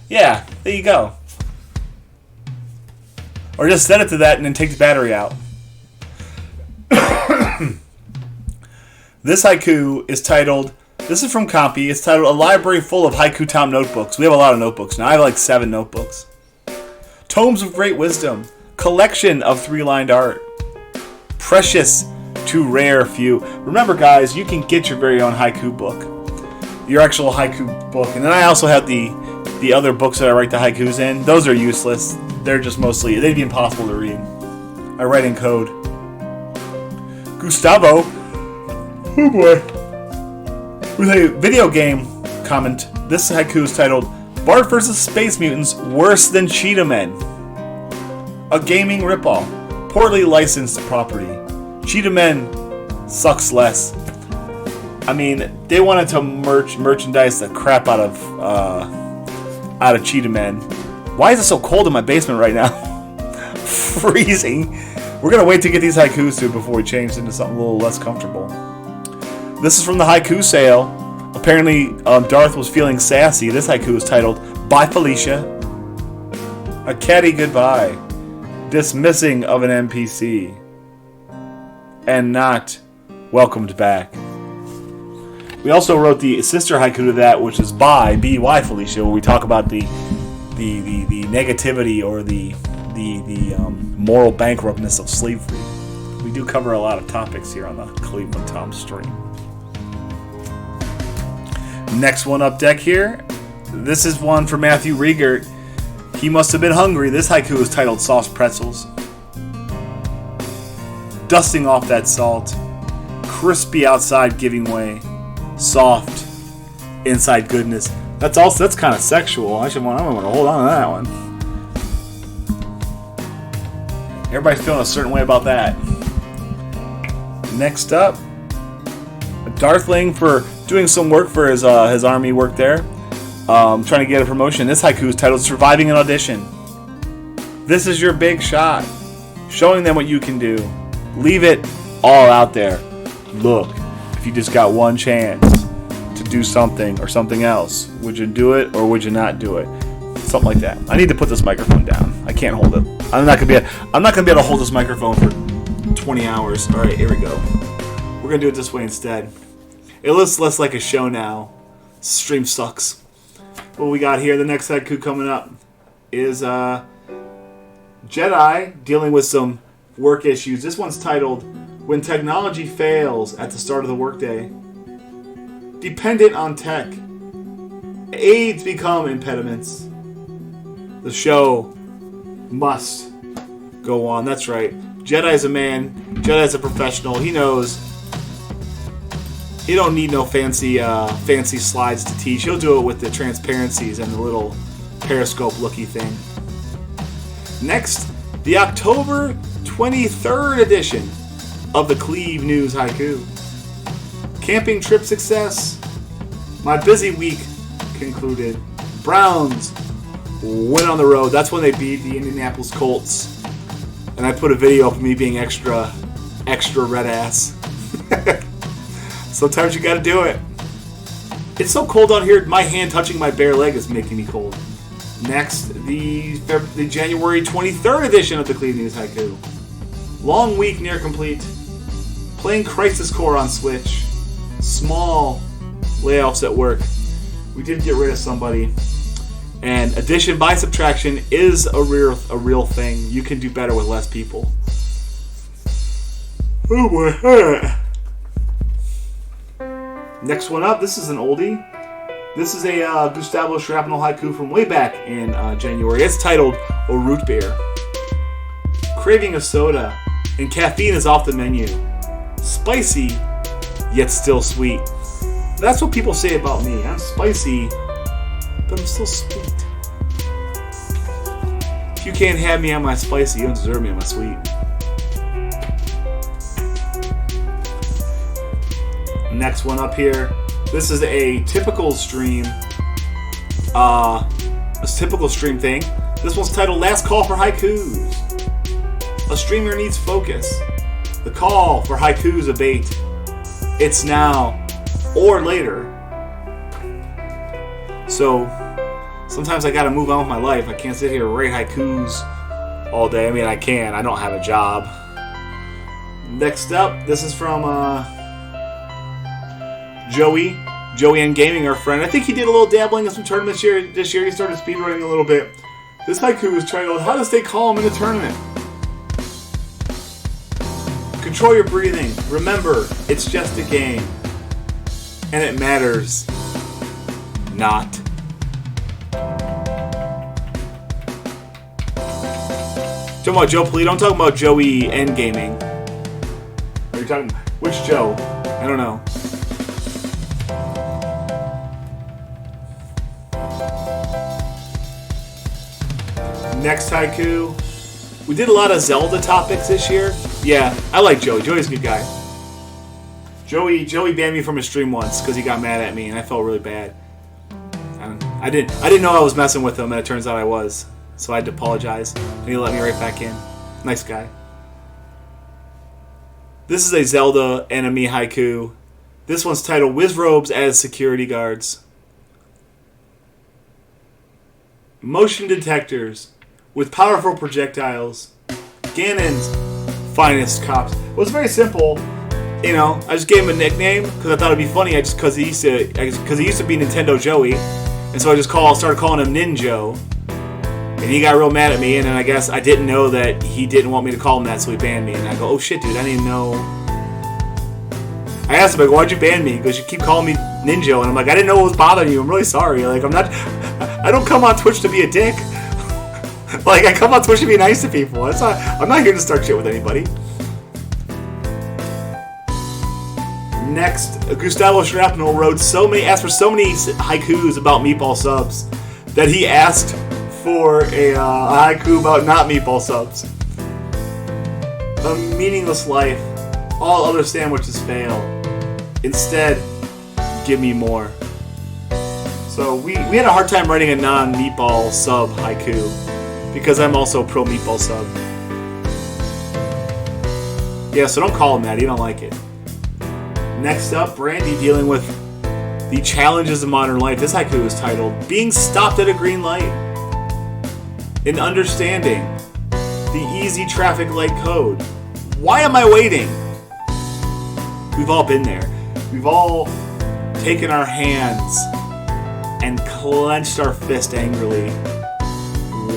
Yeah, there you go. Or just set it to that and then take the battery out. This haiku is titled, this is from Compy, it's titled A Library Full of Haiku Tom Notebooks. We have a lot of notebooks now. I have 7 notebooks. Tomes of Great Wisdom. Collection of 3-lined art. Precious to rare few. Remember, guys, you can get your very own haiku book. Your actual haiku book. And then I also have the other books that I write the haikus in. Those are useless. They're just mostly, they'd be impossible to read. I write in code. Gustavo. Oh boy. With a video game comment, this haiku is titled Bart vs. Space Mutants Worse Than Cheetah Men. A gaming ripoff. Poorly licensed property. Cheetah Men sucks less. I mean, they wanted to merchandise the crap out of Cheetah Men. Why is it so cold in my basement right now? Freezing. We're going to wait to get these haikus to before we change into something a little less comfortable. This is from the haiku sale. Apparently, Darth was feeling sassy. This haiku is titled, Bye Felicia. A catty goodbye. Dismissing of an NPC. And not welcomed back. We also wrote the sister haiku to that, which is Bye, B-Y Felicia, where we talk about the negativity or the moral bankruptness of slavery. We do cover a lot of topics here on the Cleveland Tom stream. Next one up deck here. This is one for Matthew Riegert. He must have been hungry. This haiku is titled Sauce Pretzels. Dusting off that salt. Crispy outside giving way. Soft inside goodness. That's kind of sexual. I'm gonna hold on to that one. Everybody's feeling a certain way about that. Next up, a Darthling for doing some work for his army work there. Trying to get a promotion. This haiku is titled Surviving an Audition. This is your big shot. Showing them what you can do. Leave it all out there. Look, if you just got one chance to do something or something else, would you do it or would you not do it? Something like that. I need to put this microphone down. I can't hold it. I'm not gonna be able to hold this microphone for 20 hours. All right, here we go. We're gonna do it this way instead. It looks less like a show now. Stream sucks. What we got here? The next haiku coming up is Jedi dealing with some work issues. This one's titled, When Technology Fails at the Start of the Workday. Dependent on tech. Aids become impediments. The show must go on. That's right. Jedi's a man. Jedi's a professional. He knows he don't need no fancy slides to teach. He'll do it with the transparencies and the little periscope looky thing. Next, the October 23rd edition of the Cleve News Haiku. Camping trip success. My busy week concluded. Browns went on the road. That's when they beat the Indianapolis Colts. And I put a video of me being extra red ass. Sometimes you gotta do it. It's so cold out here, my hand touching my bare leg is making me cold. Next, the January 23rd edition of the Cleve News Haiku. Long week near complete. Playing Crisis Core on Switch. Small layoffs at work. We did get rid of somebody. And addition by subtraction is a real thing. You can do better with less people. Oh my. Next one up, this is an oldie. This is a Gustavo Shrapnel haiku from way back in January. It's titled A Root Beer. Craving a soda, and caffeine is off the menu. Spicy, yet still sweet. That's what people say about me. I'm spicy, but I'm still sweet. If you can't have me on my spicy, you don't deserve me on my sweet. Next one up here. This is a typical stream. Thing. This one's titled Last Call for Haikus. A streamer needs focus. The call for haikus abate. It's now or later. So sometimes I gotta move on with my life. I can't sit here and write haikus all day. I mean, I can. I don't have a job. Next up, this is from Joey and Gaming, our friend. I think he did a little dabbling in some tournaments this year. He started speedrunning a little bit. This haiku is titled How to Stay Calm in a Tournament. Control your breathing. Remember, it's just a game. And it matters not. Talking about Joe Polito. I'm talking about Joey and Gaming. Are you talking which Joe? I don't know. Next haiku. We did a lot of Zelda topics this year. Yeah, I like Joey. Joey's a good guy. Joey banned me from his stream once because he got mad at me, and I felt really bad. I didn't know I was messing with him, and it turns out I was. So I had to apologize, and he let me right back in. Nice guy. This is a Zelda enemy haiku. This one's titled Wizrobes as Security Guards. Motion detectors with powerful projectiles. Ganon's finest cops. Well, it's very simple. You know, I just gave him a nickname because I thought it'd be funny. Because he used to be Nintendo Joey, and so I started calling him Ninjo. And he got real mad at me, and then I guess I didn't know that he didn't want me to call him that, so he banned me. And I go, oh shit, dude, I didn't know. I asked him, like, why'd you ban me? He goes, you keep calling me Ninjo, and I'm like, I didn't know what was bothering you. I'm really sorry. Like, I don't come on Twitch to be a dick. Like, I come on Twitch to be nice to people. I'm not here to start shit with anybody. Next, Gustavo Shrapnel asked for so many haikus about meatball subs that he asked for a haiku about not meatball subs. A meaningless life. All other sandwiches fail. Instead, give me more. So we had a hard time writing a non-meatball sub haiku because I'm also pro meatball sub. Yeah, so don't call him that. He don't like it. Next up, Brandy dealing with the challenges of modern life. This haiku is titled Being Stopped at a Green Light. In understanding the easy traffic light code. Why am I waiting? We've all been there. We've all taken our hands and clenched our fist angrily.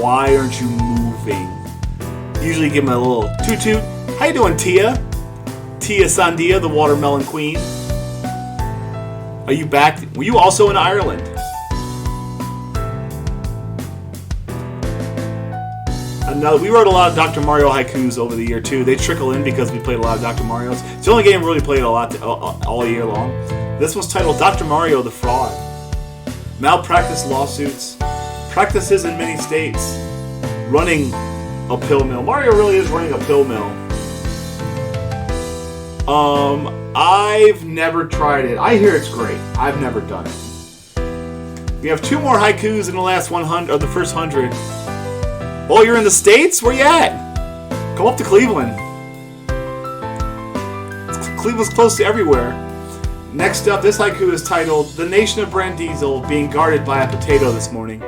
Why aren't you moving? Usually give him a little toot-toot. How you doing, Tia? Tia Sandia, the watermelon queen. Are you back? Were you also in Ireland? We wrote a lot of Dr. Mario haikus over the year, too. They trickle in because we played a lot of Dr. Marios. It's the only game we really played a lot all year long. This one's titled Dr. Mario the Fraud. Malpractice lawsuits. Practices in many states. Running a pill mill. Mario really is running a pill mill. I've never tried it. I hear it's great. I've never done it. We have 2 more haikus in the last 100, or the first 100. Oh, you're in the States? Where you at? Come up to Cleveland. Cleveland's close to everywhere. Next up, this haiku is titled, The Nation of Brandiesel Being Guarded by a Potato This Morning.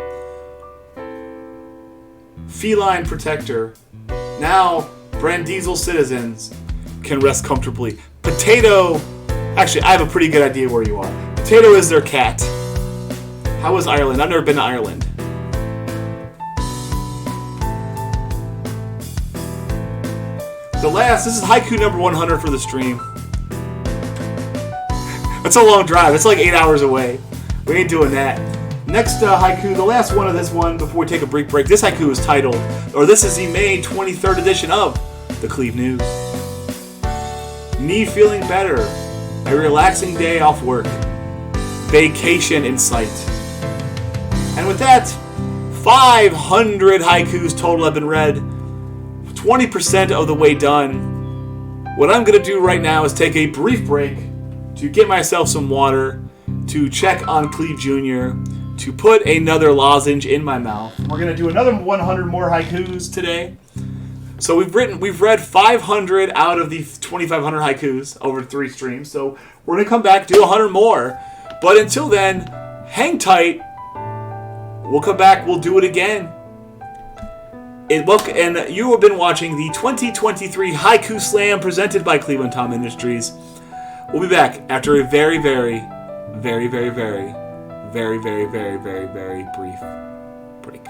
Feline protector. Now, Brandiesel citizens can rest comfortably. Potato... Actually, I have a pretty good idea where you are. Potato is their cat. How is Ireland? I've never been to Ireland. This is haiku number 100 for the stream. That's a long drive. It's like 8 hours away. We ain't doing that. Next haiku, the last one of this one before we take a brief break. This haiku is titled, or this is the May 23rd edition of the Cleve News. Me feeling better. A relaxing day off work. Vacation in sight. And with that, 500 haikus total have been read. 20% of the way done. What I'm going to do right now is take a brief break to get myself some water, to check on Cleve Jr., to put another lozenge in my mouth. We're going to do another 100 more haikus today. So we've read 500 out of the 2,500 haikus over 3 streams. So we're going to come back, do 100 more. But until then, hang tight. We'll come back, we'll do it again. And you have been watching the 2023 Haiku Slam presented by Cleveland Tom Industries. We'll be back after a very, very, very, very, very, very, very, very, very, very brief break.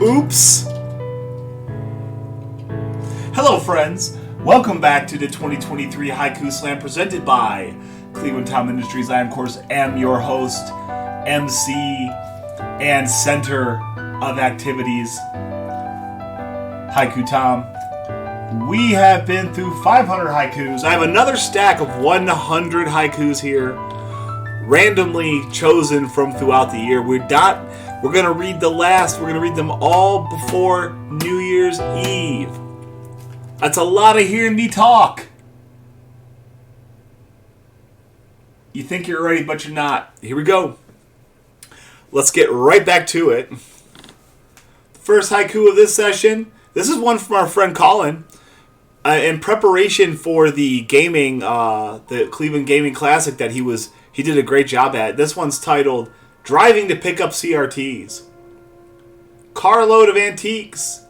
Oops. Hello, friends. Welcome back to the 2023 Haiku Slam presented by Cleveland Tom Industries. I, of course, am your host, MC, and center of activities, Haiku Tom. We have been through 500 haikus. I have another stack of 100 haikus here, randomly chosen from throughout the year. We're going to read the last. We're going to read them all before New Year's Eve. That's a lot of hearing me talk. You think you're ready, but you're not. Here we go. Let's get right back to it. First haiku of this session. This is one from our friend Colin. In preparation for the gaming, the Cleveland Gaming Classic that he did a great job at. This one's titled Driving to Pick Up CRTs. Carload of antiques.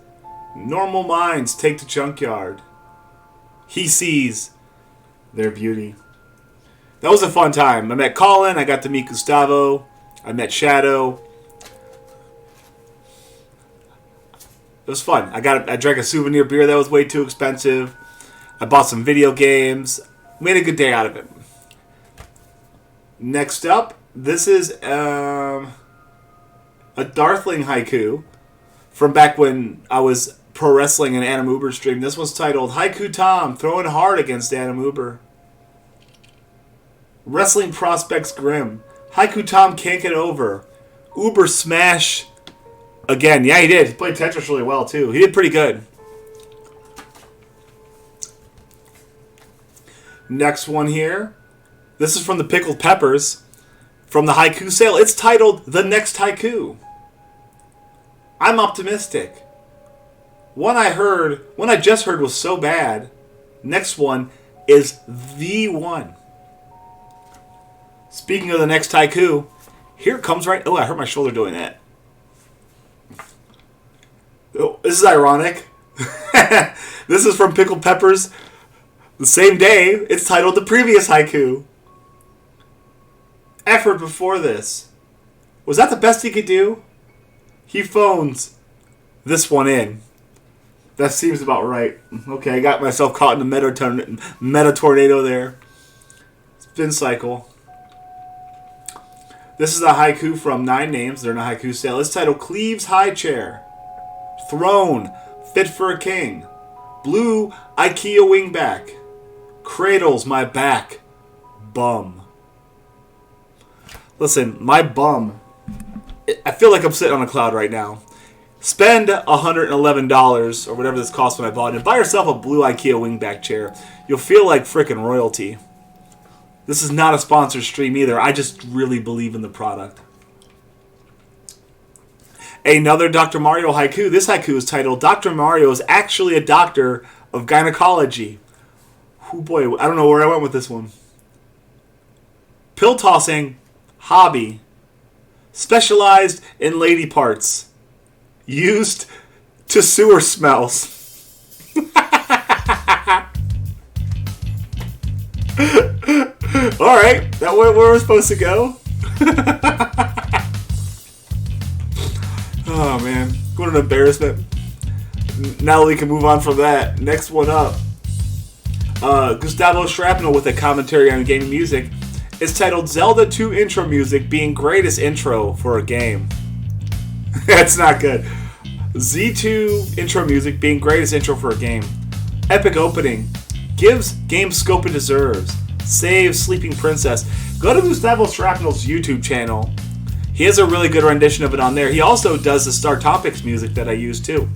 Normal minds take to junkyard. He sees their beauty. That was a fun time. I met Colin. I got to meet Gustavo. I met Shadow. It was fun. I drank a souvenir beer that was way too expensive. I bought some video games. Made a good day out of it. Next up, this is a Darthling haiku from back when I was pro wrestling in Adam Uber stream. This one's titled Haiku Tom throwing hard against Adam Uber. Wrestling prospects grim. Haiku Tom can't get over. Uber smash again. Yeah, he did. He played Tetris really well too. He did pretty good. Next one here. This is from the Pickled Peppers from the haiku sale. It's titled The Next Haiku. I'm optimistic. One I just heard was so bad. Next one is the one. Speaking of the next haiku, here it comes right... Oh, I hurt my shoulder doing that. Oh, this is ironic. This is from Pickled Peppers. The same day, it's titled The Previous Haiku. Effort before this. Was that the best he could do? He phones this one in. That seems about right. Okay, I got myself caught in a meta tornado there. Spin cycle. This is a haiku from 9 Names. They're in a haiku sale. It's titled Cleve's High Chair. Throne, fit for a king. Blue IKEA wingback. Cradles my back. Bum. Listen, my bum. I feel like I'm sitting on a cloud right now. Spend $111 or whatever this cost when I bought it. And buy yourself a blue IKEA wingback chair. You'll feel like frickin' royalty. This is not a sponsored stream either. I just really believe in the product. Another Dr. Mario haiku. This haiku is titled Dr. Mario is actually a doctor of gynecology. Oh boy, I don't know where I went with this one. Pill tossing hobby. Specialized in lady parts. Used to sewer smells. Alright, that where we're supposed to go? Oh man, what an embarrassment. Now we can move on from that. Next one up. Gustavo Shrapnel with a commentary on gaming music. It's titled Zelda 2 intro music being greatest intro for a game. That's not good. Z2 intro music being greatest intro for a game. Epic opening. Gives game scope it deserves. Saves Sleeping Princess. Go to Gustavo Shrapnel's YouTube channel. He has a really good rendition of it on there. He also does the Star Topics music that I use too.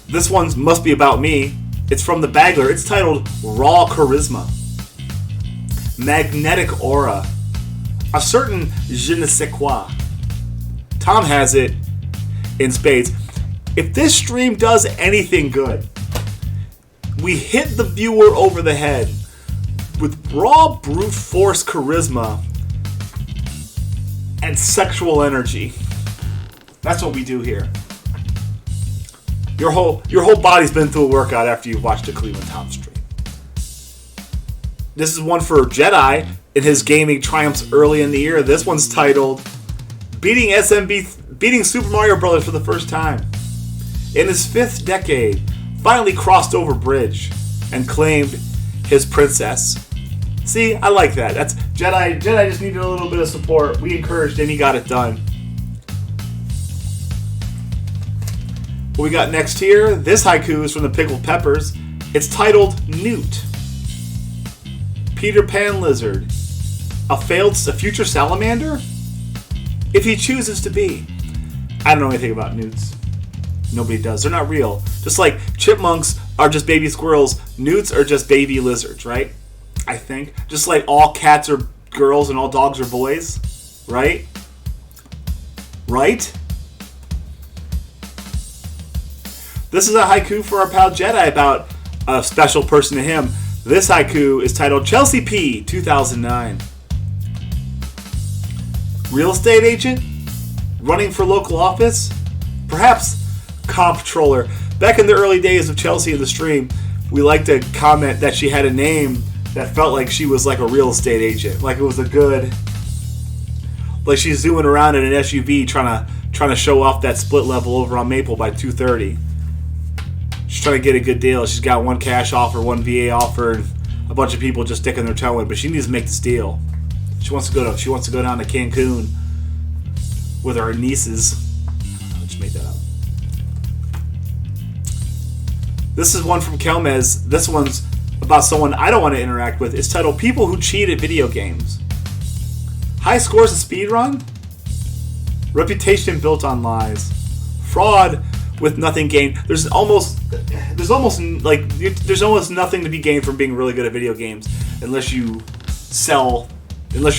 This one must be about me. It's from the Bagler. It's titled Raw Charisma. Magnetic Aura. A certain je ne sais quoi. Tom has it in spades. If this stream does anything good, we hit the viewer over the head with raw brute force charisma and sexual energy. That's what we do here. Your whole body's been through a workout after you've watched a Cleveland Tom stream. This is one for Jedi in his gaming triumphs early in the year. This one's titled beating Super Mario Bros. For the first time. In his 5th decade, finally crossed over bridge and claimed his princess. See, I like that. That's Jedi. Jedi just needed a little bit of support. We encouraged him. He got it done. What we got next here? This haiku is from the Pickled Peppers. It's titled Newt. Peter Pan lizard. A future salamander? If he chooses to be. I don't know anything about newts. Nobody does. They're not real. Just like chipmunks are just baby squirrels, newts are just baby lizards, right? I think. Just like all cats are girls and all dogs are boys, right? Right? This is a haiku for our pal Jedi about a special person to him. This haiku is titled Chelsea P. 2009. Real estate agent? Running for local office? Perhaps comptroller. Back in the early days of Chelsea in the stream, we liked to comment that she had a name that felt like she was like a real estate agent. Like it was a good... Like she's zooming around in an SUV trying to show off that split level over on Maple by 2:30. She's trying to get a good deal. She's got one cash offer, one VA offer, and a bunch of people just sticking their toe in. But she needs to make this deal. She wants to go down to Cancun with her nieces. I just made that up. This is one from Kelmez. This one's about someone I don't want to interact with. It's titled People Who Cheat at Video Games. High scores of speedrun? Reputation built on lies. Fraud with nothing gained. There's almost nothing to be gained from being really good at video games unless you're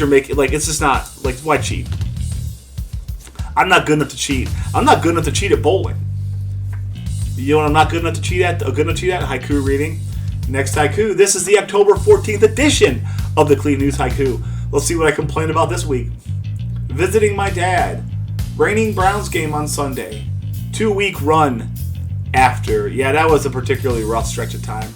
making, like, it's just not, like, why cheat? I'm not good enough to cheat. I'm not good enough to cheat at bowling. You know what I'm not good enough to cheat at? Haiku reading. Next haiku. This is the October 14th edition of the Cleve News Haiku. Let's see what I complained about this week. Visiting my dad. Raining Browns game on Sunday. 2-week run after. Yeah, that was a particularly rough stretch of time.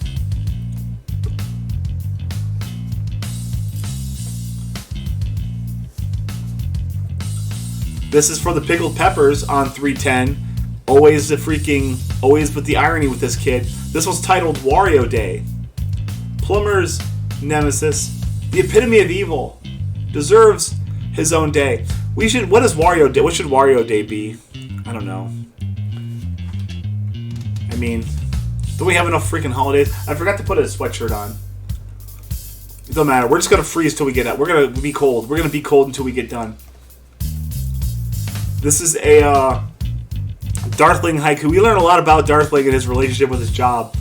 This is for the Pickled Peppers on 310. Always with the irony with this kid. This one's titled Wario Day. Plumber's nemesis, the epitome of evil, deserves his own day. What should Wario Day be? I don't know. I mean, do we have enough freaking holidays? I forgot to put a sweatshirt on. It don't matter. We're just gonna freeze till we get out. We're gonna be cold. We're gonna be cold until we get done. This is a Darthling haiku. We learn a lot about Darthling and his relationship with his job.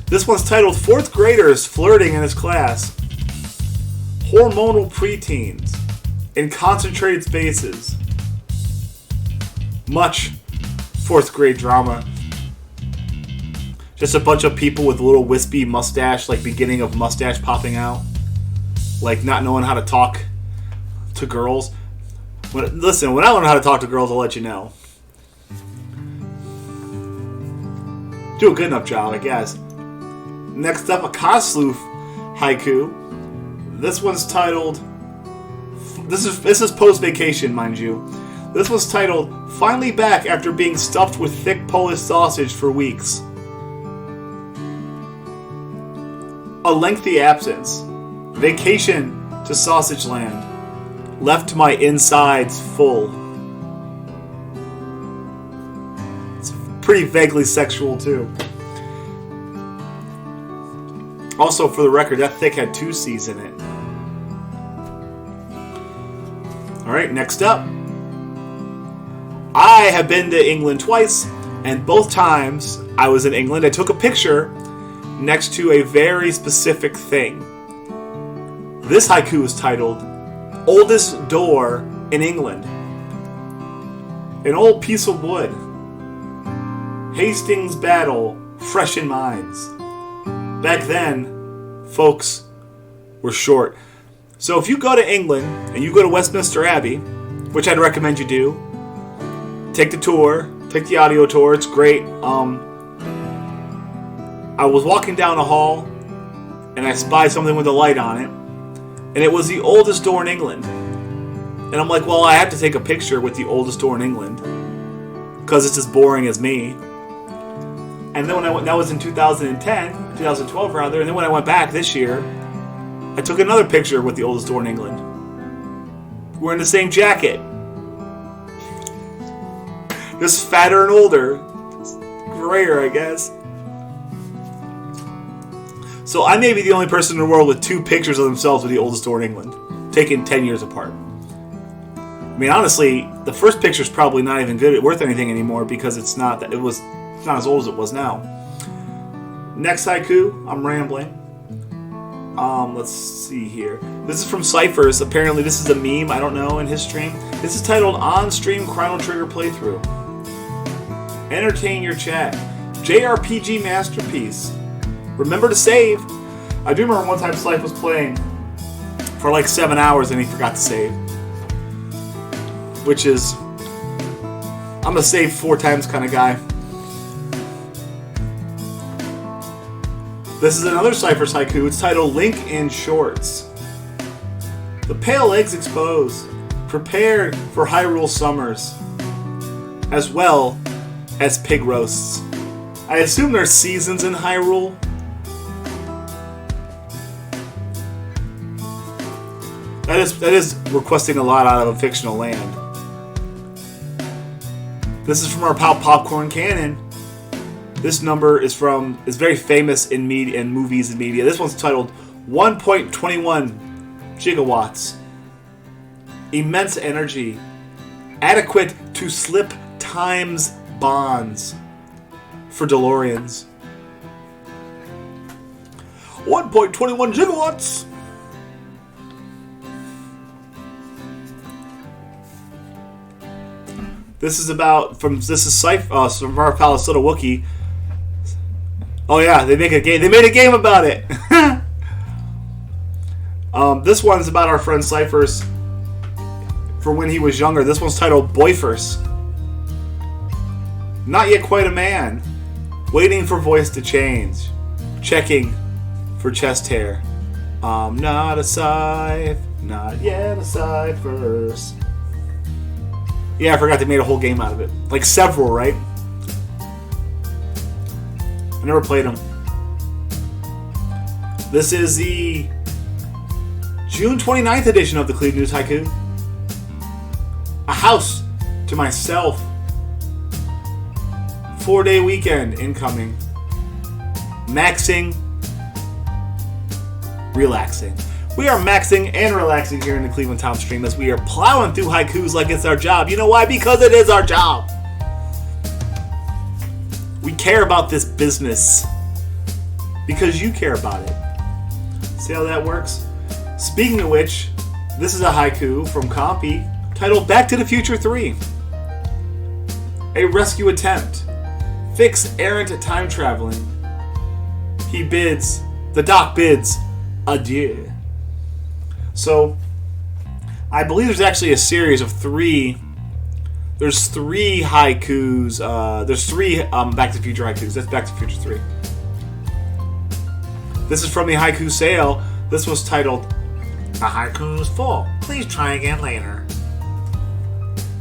This one's titled 4th Graders Flirting in His Class. Hormonal preteens in concentrated spaces. Much 4th grade drama. Just a bunch of people with a little wispy mustache, like beginning of mustache popping out. Like not knowing how to talk to girls. When I learn how to talk to girls, I'll let you know. Do a good enough job, I guess. Next up, a Kosloof haiku. This one's titled... This is post-vacation, mind you. This one's titled, Finally Back After Being Stuffed with Thick Polish Sausage for Weeks. A lengthy absence. Vacation to Sausage Land. Left my insides full. It's pretty vaguely sexual, too. Also, for the record, that thick had 2 C's in it. Alright, next up. I have been to England twice, and both times I was in England, I took a picture next to a very specific thing. This haiku is titled, Oldest Door in England. An old piece of wood. Hastings battle, fresh in minds. Back then, folks were short. So if you go to England, and you go to Westminster Abbey, which I'd recommend you do, take the tour, take the audio tour, it's great. I was walking down a hall, and I spied something with a light on it, and it was the oldest door in England. And I'm like, well, I have to take a picture with the oldest door in England because it's as boring as me. And then when I went, that was in 2010, 2012 around there. And then when I went back this year, I took another picture with the oldest door in England. Wearing the same jacket. Just fatter and older. Grayer, I guess. So I may be the only person in the world with 2 pictures of themselves with the oldest door in England, taken 10 years apart. I mean, honestly, the first picture's probably not even good, worth anything anymore because it's not as old as it was now. Next haiku, I'm rambling. Let's see here. This is from Cyphers. Apparently, this is a meme. I don't know in his stream. This is titled "On Stream Chrono Trigger Playthrough." Entertain your chat. JRPG masterpiece. Remember to save. I do remember one time Slife was playing for like 7 hours and he forgot to save. Which is, I'm a save 4 times kind of guy. This is another Cyphers haiku. It's titled "Link in Shorts." The pale eggs expose, prepared for Hyrule summers, as well as pig roasts. I assume there's seasons in Hyrule. That is requesting a lot out of a fictional land. This is from our pal Popcorn Cannon. This number is very famous in media and movies and media. This one's titled 1.21 gigawatts. Immense energy. Adequate to slip time's bonds. For DeLoreans. 1.21 gigawatts. This is from our pal Soda Wookie. Oh yeah, they make a game. They made a game about it. This one's about our friend Cyphers for when he was younger. This one's titled Boyfers. Not yet quite a man. Waiting for voice to change. Checking for chest hair. I'm not a Cypher. Not yet a Cyphers. Yeah, I forgot they made a whole game out of it. Like several, right? I never played them. This is the June 29th edition of the Cleve News Haiku. A house to myself. 4-day weekend incoming. Maxing. Relaxing. We are maxing and relaxing here in the Cleveland Town stream as we are plowing through haikus like it's our job. You know why? Because it is our job. We care about this business because you care about it. See how that works? Speaking of which, this is a haiku from Compy titled Back to the Future 3. A rescue attempt. Fix errant time traveling. The doc bids adieu. So, I believe there's actually a series of 3. There's 3 haikus. There's 3 Back to the Future haikus. That's Back to the Future 3. This is from the haiku sale. This was titled, "The haiku is full. Please try again later."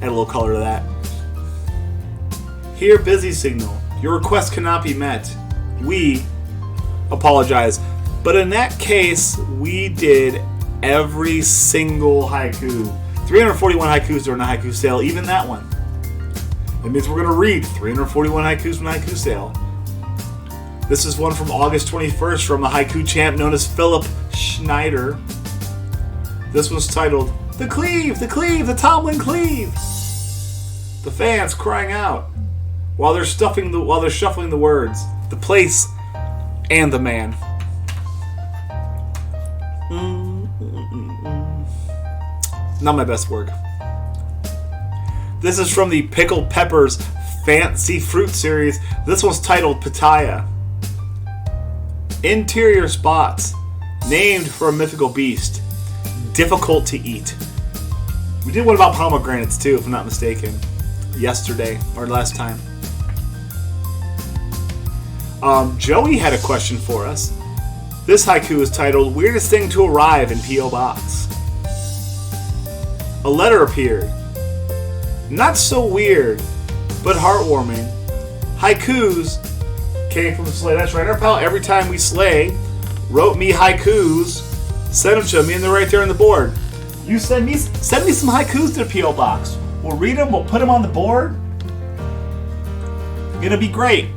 Add a little color to that. Here, busy signal. Your request cannot be met. We apologize. But in that case, we did every single haiku. 341 haikus during the haiku sale, even that one. That means we're going to read 341 haikus from the haiku sale. This is one from August 21st from a haiku champ known as Philip Schneider. This was titled, the Tomlin Cleave. The fans crying out while they're shuffling the words, the place, and the man. Not my best work. This is from the Pickled Peppers Fancy Fruit series. This one's titled Pitaya. Interior spots. Named for a mythical beast. Difficult to eat. We did one about pomegranates too, if I'm not mistaken. Yesterday, or last time. Joey had a question for us. This haiku is titled Weirdest Thing to Arrive in P.O. Box. a letter appeared. Not so weird, but heartwarming. Haikus came from Slay. That's right, our pal EvryTimeWeSlay wrote me haikus, sent them to me, and they're right there on the board. You send me some haikus to the P.O. Box. We'll read them, we'll put them on the board. It'll be great.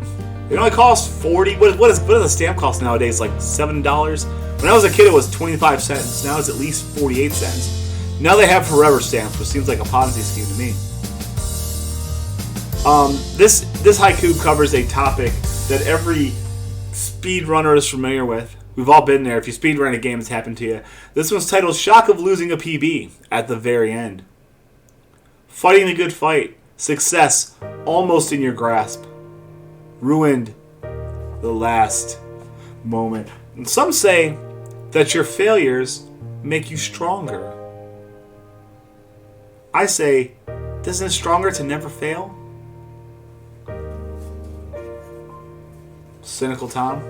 It only costs 40. What does a stamp cost nowadays? Like $7? When I was a kid, it was 25 cents. Now it's at least 48 cents. Now they have forever stamps, which seems like a Ponzi scheme to me. This haiku covers a topic that every speedrunner is familiar with. We've all been there. If you speedrun a game, it's happened to you. This one's titled "Shock of Losing a PB at the Very End." Fighting the good fight. Success almost in your grasp. Ruined the last moment. And some say that your failures make you stronger. I say, isn't it stronger to never fail? Cynical Tom.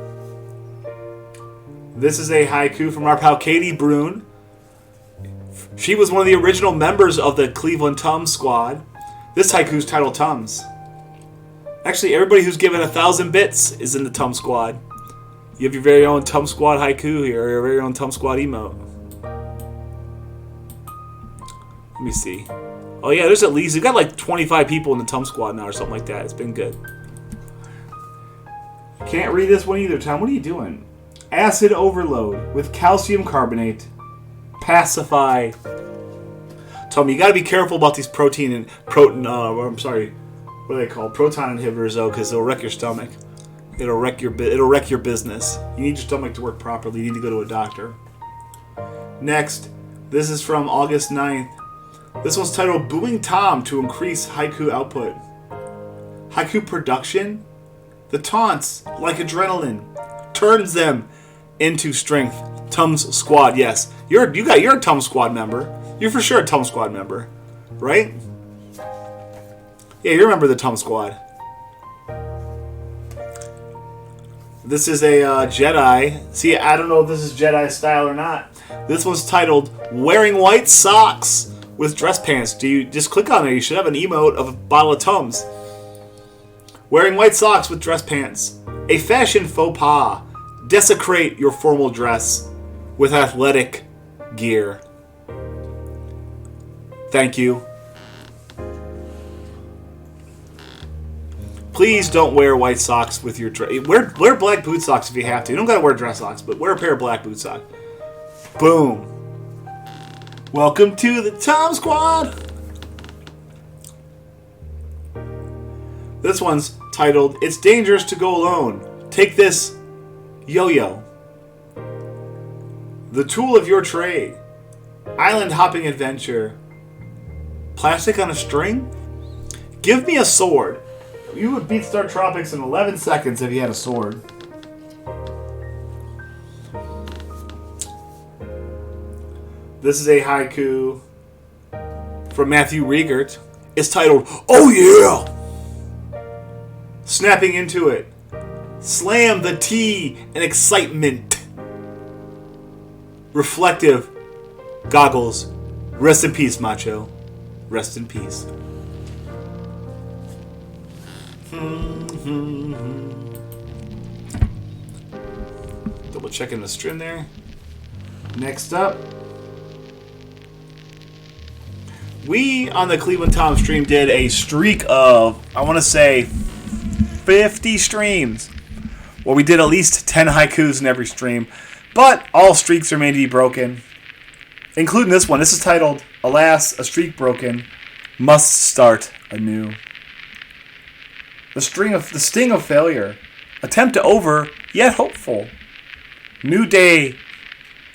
This is a haiku from our pal Katie Brune. She was one of the original members of the Cleveland Tums squad. This haiku is titled Tums. Actually, everybody who's given 1,000 bits is in the Tum Squad. You have your very own Tum Squad haiku here, or your very own Tum Squad emote. Let me see. Oh yeah, there's at least, we've got like 25 people in the Tum Squad now or something like that. It's been good. Can't read this one either, Tom. What are you doing? Acid overload with calcium carbonate. Pacify. Tom, you gotta be careful about these what are they called? Proton inhibitors, though, because it'll wreck your stomach. It'll wreck your business. You need your stomach to work properly. You need to go to a doctor. Next, this is from August 9th. This one's titled "Booing Tom to Increase Haiku Output." Haiku production? The taunts, like adrenaline, turns them into strength. Tums Squad, yes. You're a Tum Squad member. You're for sure a Tum Squad member, right? Yeah, you remember the Tum Squad. This is a Jedi. See, I don't know if this is Jedi style or not. This one's titled "Wearing White Socks with Dress Pants." Do you just click on it? You should have an emote of a bottle of Tums. Wearing white socks with dress pants. A fashion faux pas. Desecrate your formal dress with athletic gear. Thank you. Please don't wear white socks with your dress. Wear black boot socks if you have to. You don't gotta wear dress socks, but wear a pair of black boot socks. Boom. Welcome to the Tum Squad. This one's titled "It's Dangerous to Go Alone. Take this yo-yo." The tool of your trade. Island hopping adventure. Plastic on a string? Give me a sword. You would beat Star Tropics in 11 seconds if you had a sword. This is a haiku from Matthew Riegert. It's titled "Oh Yeah!" Snapping into it. Slam the tea and excitement. Reflective goggles. Rest in peace, Macho. Rest in peace. Double checking the stream there. Next up, we on the Cleveland Tom stream did a streak of, I want to say, 50 streams where we did at least 10 haikus in every stream. But all streaks are made to be broken, including this one. This is titled "Alas, a Streak Broken, Must Start Anew." The sting of failure. Attempt over, yet hopeful. New day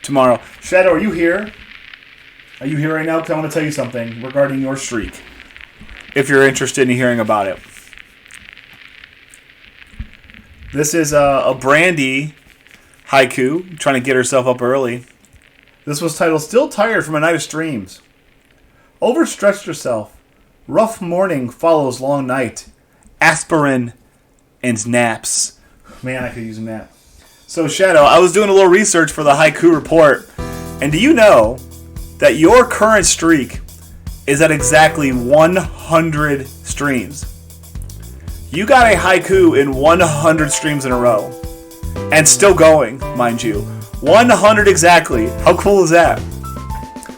tomorrow. Shadow, are you here? Are you here right now? Because I want to tell you something regarding your streak, if you're interested in hearing about it. This is a Brandy haiku, trying to get herself up early. This was titled "Still Tired from a Night of Streams." Overstretched herself. Rough morning follows long night. Aspirin and naps. Man, I could use a nap. So, Shadow, I was doing a little research for the haiku report. And do you know that your current streak is at exactly 100 streams. You got a haiku in 100 streams in a row. And still going, mind you. 100 exactly. How cool is that?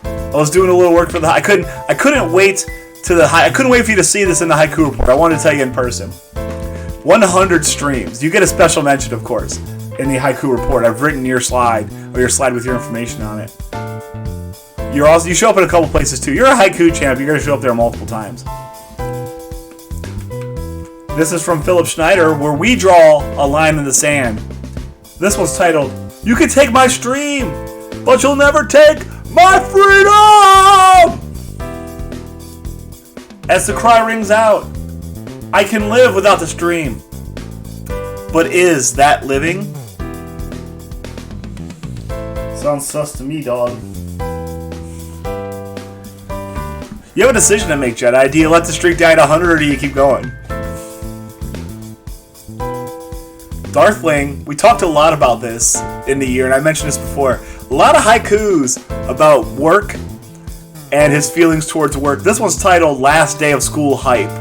I was doing a little work for the... I couldn't wait for you to see this in the haiku report. I wanted to tell you in person. 100 streams. You get a special mention, of course, in the haiku report. I've written your slide, or your slide with your information on it. You show up in a couple places too. You're a haiku champ. You're going to show up there multiple times. This is from Philip Schneider, where we draw a line in the sand. This one's titled, "You can take my stream, but you'll never take my freedom!" As the cry rings out, I can live without the stream. But is that living? Sounds sus to me, dog. You have a decision to make, Jedi. Do you let the streak die at 100 or do you keep going? Darthling, we talked a lot about this in the year, and I mentioned this before. A lot of haikus about work and his feelings towards work. This one's titled Last Day of School Hype.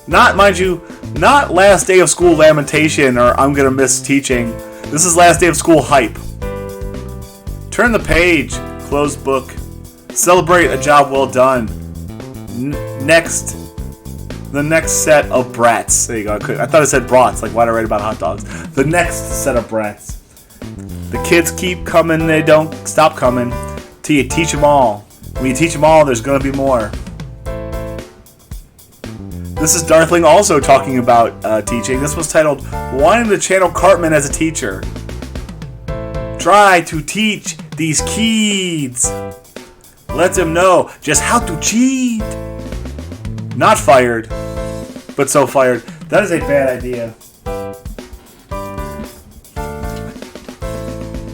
Not, mind you, not Last Day of School Lamentation or I'm gonna miss teaching. This is Last Day of School Hype. Turn the page, closed book. Celebrate a job well done. The next set of brats. There you go. I thought it said brats, like why did I write about hot dogs? The next set of brats. The kids keep coming, they don't stop coming till you teach them all. When you teach them all, there's going to be more. This is Darthling also talking about teaching. This was titled, "Wanting to channel Cartman as a teacher. Try to teach these kids. Let them know just how to cheat." Not fired, but so fired. That is a bad idea.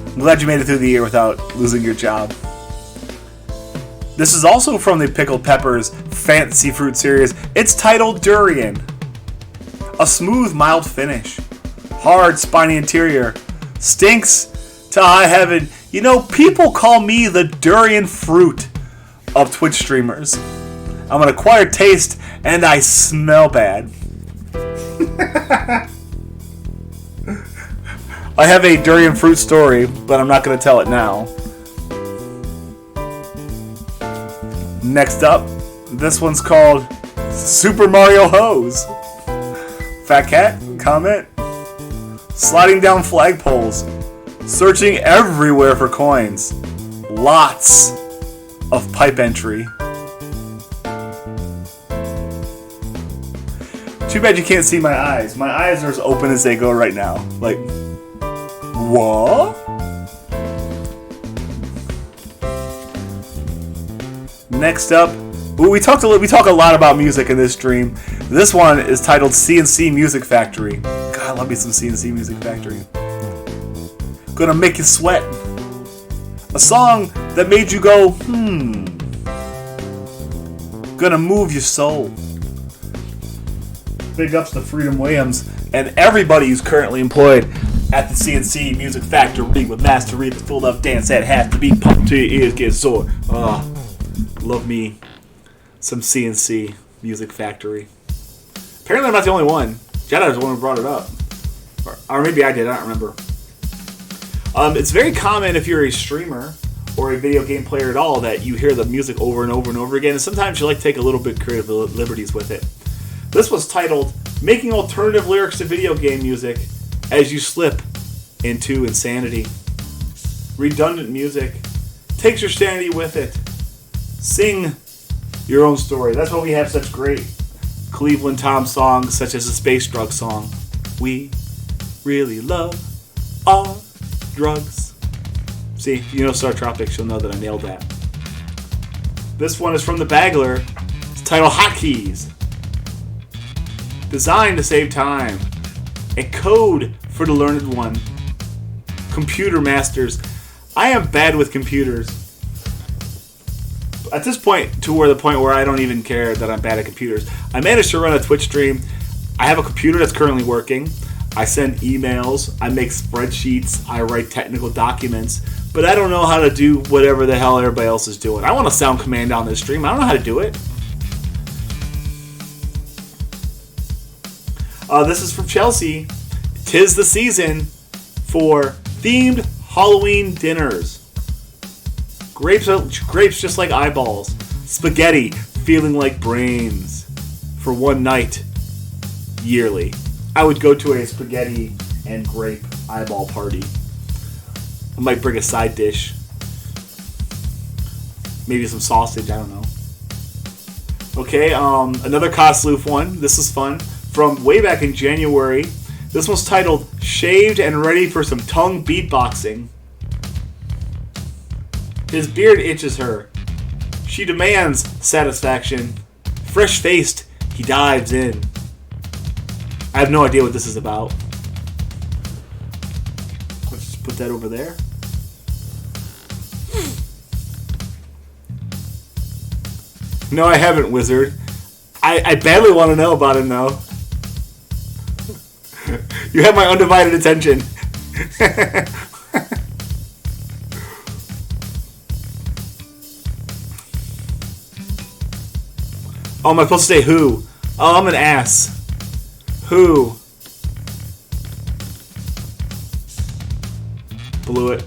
I'm glad you made it through the year without losing your job. This is also from the Pickled Peppers Fantasy Fruit series. It's titled Durian. A smooth, mild finish. Hard, spiny interior. Stinks to high heaven. You know, people call me the durian fruit of Twitch streamers. I'm an acquired taste, and I smell bad. I have a durian fruit story, but I'm not going to tell it now. Next up, this one's called Super Mario Hose. Fat Cat, comment. Sliding down flagpoles. Searching everywhere for coins. Lots of pipe entry. Too bad you can't see my eyes. My eyes are as open as they go right now. Like, what? Next up, we talk a lot about music in this stream. This one is titled CNC Music Factory. God, I love me some CNC Music Factory. Gonna make you sweat. A song that made you go, Gonna move your soul. Big ups to Freedom Williams and everybody who's currently employed at the CNC Music Factory with mastery that's full of dance that has to be pumped till your ears get sore. Love me some CNC Music Factory. Apparently I'm not the only one. Jedi was the one who brought it up. Or maybe I did, I don't remember. It's very common if you're a streamer or a video game player at all that you hear the music over and over and over again, and sometimes you like to take a little bit creative liberties with it. This was titled, Making Alternative Lyrics to Video Game Music as You Slip into Insanity. Redundant music. Takes your sanity with it. Sing your own story. That's why we have such great Cleveland Tom songs, such as the Space Drug song. We really love our drugs. See, if you know Star Tropics, you'll know that I nailed that. This one is from the Bagler. It's titled Hotkeys. Designed to save time. A code for the learned one. Computer masters. I am bad with computers. At this point, the point where I don't even care that I'm bad at computers. I managed to run a Twitch stream. I have a computer that's currently working. I send emails, I make spreadsheets, I write technical documents, but I don't know how to do whatever the hell everybody else is doing. I want to sound command on this stream. I don't know how to do it. This is from Chelsea. 'Tis the season for themed Halloween dinners. Grapes just like eyeballs. Spaghetti feeling like brains. For one night, yearly. I would go to a spaghetti and grape eyeball party. I might bring a side dish. Maybe some sausage, I don't know. Okay, another Kosloof one. This is fun. From way back in January. This one's titled, Shaved and Ready for Some Tongue Beatboxing. His beard itches her. She demands satisfaction. Fresh-faced, he dives in. I have no idea what this is about. Let's just put that over there. No, I haven't, Wizard. I badly want to know about him, though. You have my undivided attention. Oh, am I supposed to say who? Oh, I'm an ass. Who? Blew it.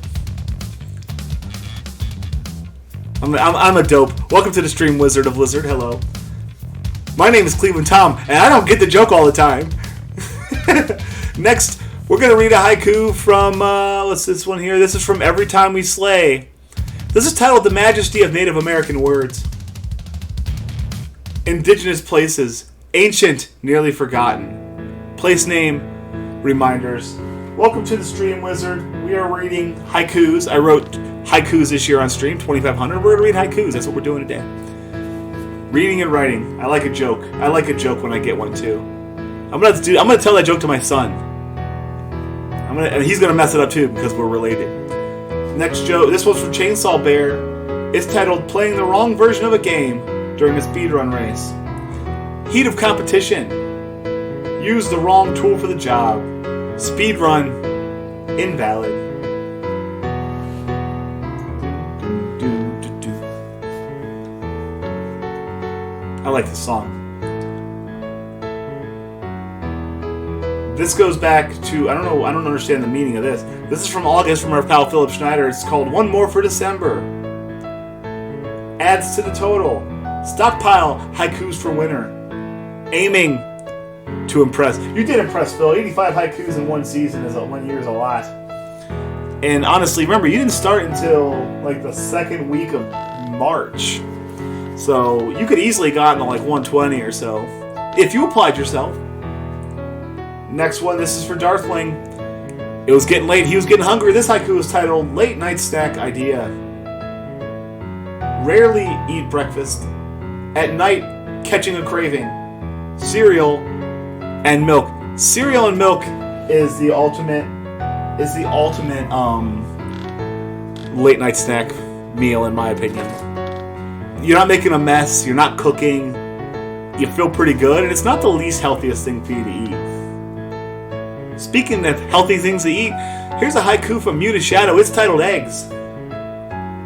I'm a dope. Welcome to the stream, Wizard of Lizard. Hello. My name is Cleveland Tom, and I don't get the joke all the time. Next, we're going to read a haiku from, what's this one here? This is from EvryTimeWeSlay. This is titled The Majesty of Native American Words. Indigenous places, ancient, nearly forgotten. Place name, reminders. Welcome to the stream, Wizard. We are reading haikus. I wrote haikus this year on stream, 2,500. We're going to read haikus. That's what we're doing today. Reading and writing. I like a joke. I like a joke when I get one too. I'm gonna tell that joke to my son. And he's gonna mess it up too because we're related. Next joke. This one's from Chainsaw Bear. It's titled "Playing the Wrong Version of a Game During a Speedrun Race." Heat of competition. Use the wrong tool for the job. Speedrun invalid. I like this song. This goes back to, I don't understand the meaning of this. This is from August from our pal Philip Schneider. It's called One More for December. Adds to the total. Stockpile haikus for winter. Aiming to impress. You did impress, Phil. 85 haikus in one season is 1 year is a lot. And honestly, remember, you didn't start until like the second week of March. So you could easily gotten to like 120 or so if you applied yourself. Next one, this is for Darthling. It was getting late. He was getting hungry. This haiku is titled Late Night Snack Idea. Rarely eat breakfast. At night, catching a craving. Cereal and milk. Cereal and milk is the ultimate late night snack meal in my opinion. You're not making a mess, you're not cooking, you feel pretty good, and it's not the least healthiest thing for you to eat. Speaking of healthy things to eat, here's a haiku from Muted Shadow. It's titled Eggs.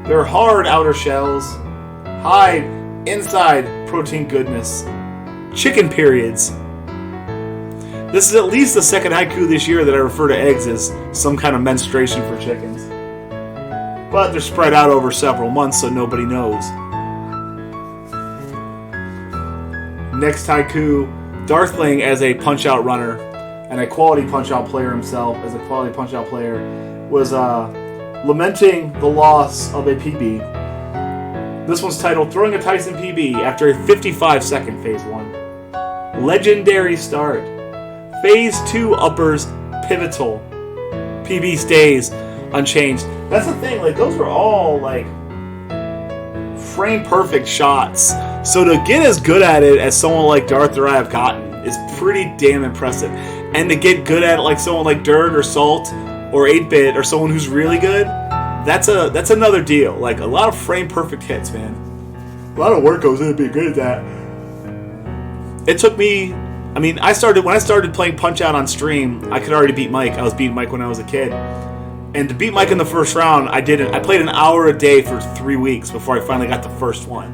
Their hard outer shells hide inside protein goodness. Chicken periods. This is at least the second haiku this year that I refer to eggs as some kind of menstruation for chickens. But they're spread out over several months so nobody knows. Next haiku, Darthling as a punch-out runner and a quality punch-out player himself, as a quality punch-out player, was lamenting the loss of a PB. This one's titled Throwing a Tyson PB after a 55-second Phase 1. Legendary start. Phase 2 uppers pivotal. PB stays unchanged. That's the thing, like those were all like frame perfect shots. So to get as good at it as someone like Darth or I have gotten is pretty damn impressive. And to get good at it like someone like Dirt or Salt or 8-Bit or someone who's really good, that's another deal. Like a lot of frame perfect hits, man. A lot of work goes into being good at that. It took me I mean, when I started playing Punch-Out on stream, I could already beat Mike. I was beating Mike when I was a kid. And to beat Mike in the first round, I played an hour a day for 3 weeks before I finally got the first one.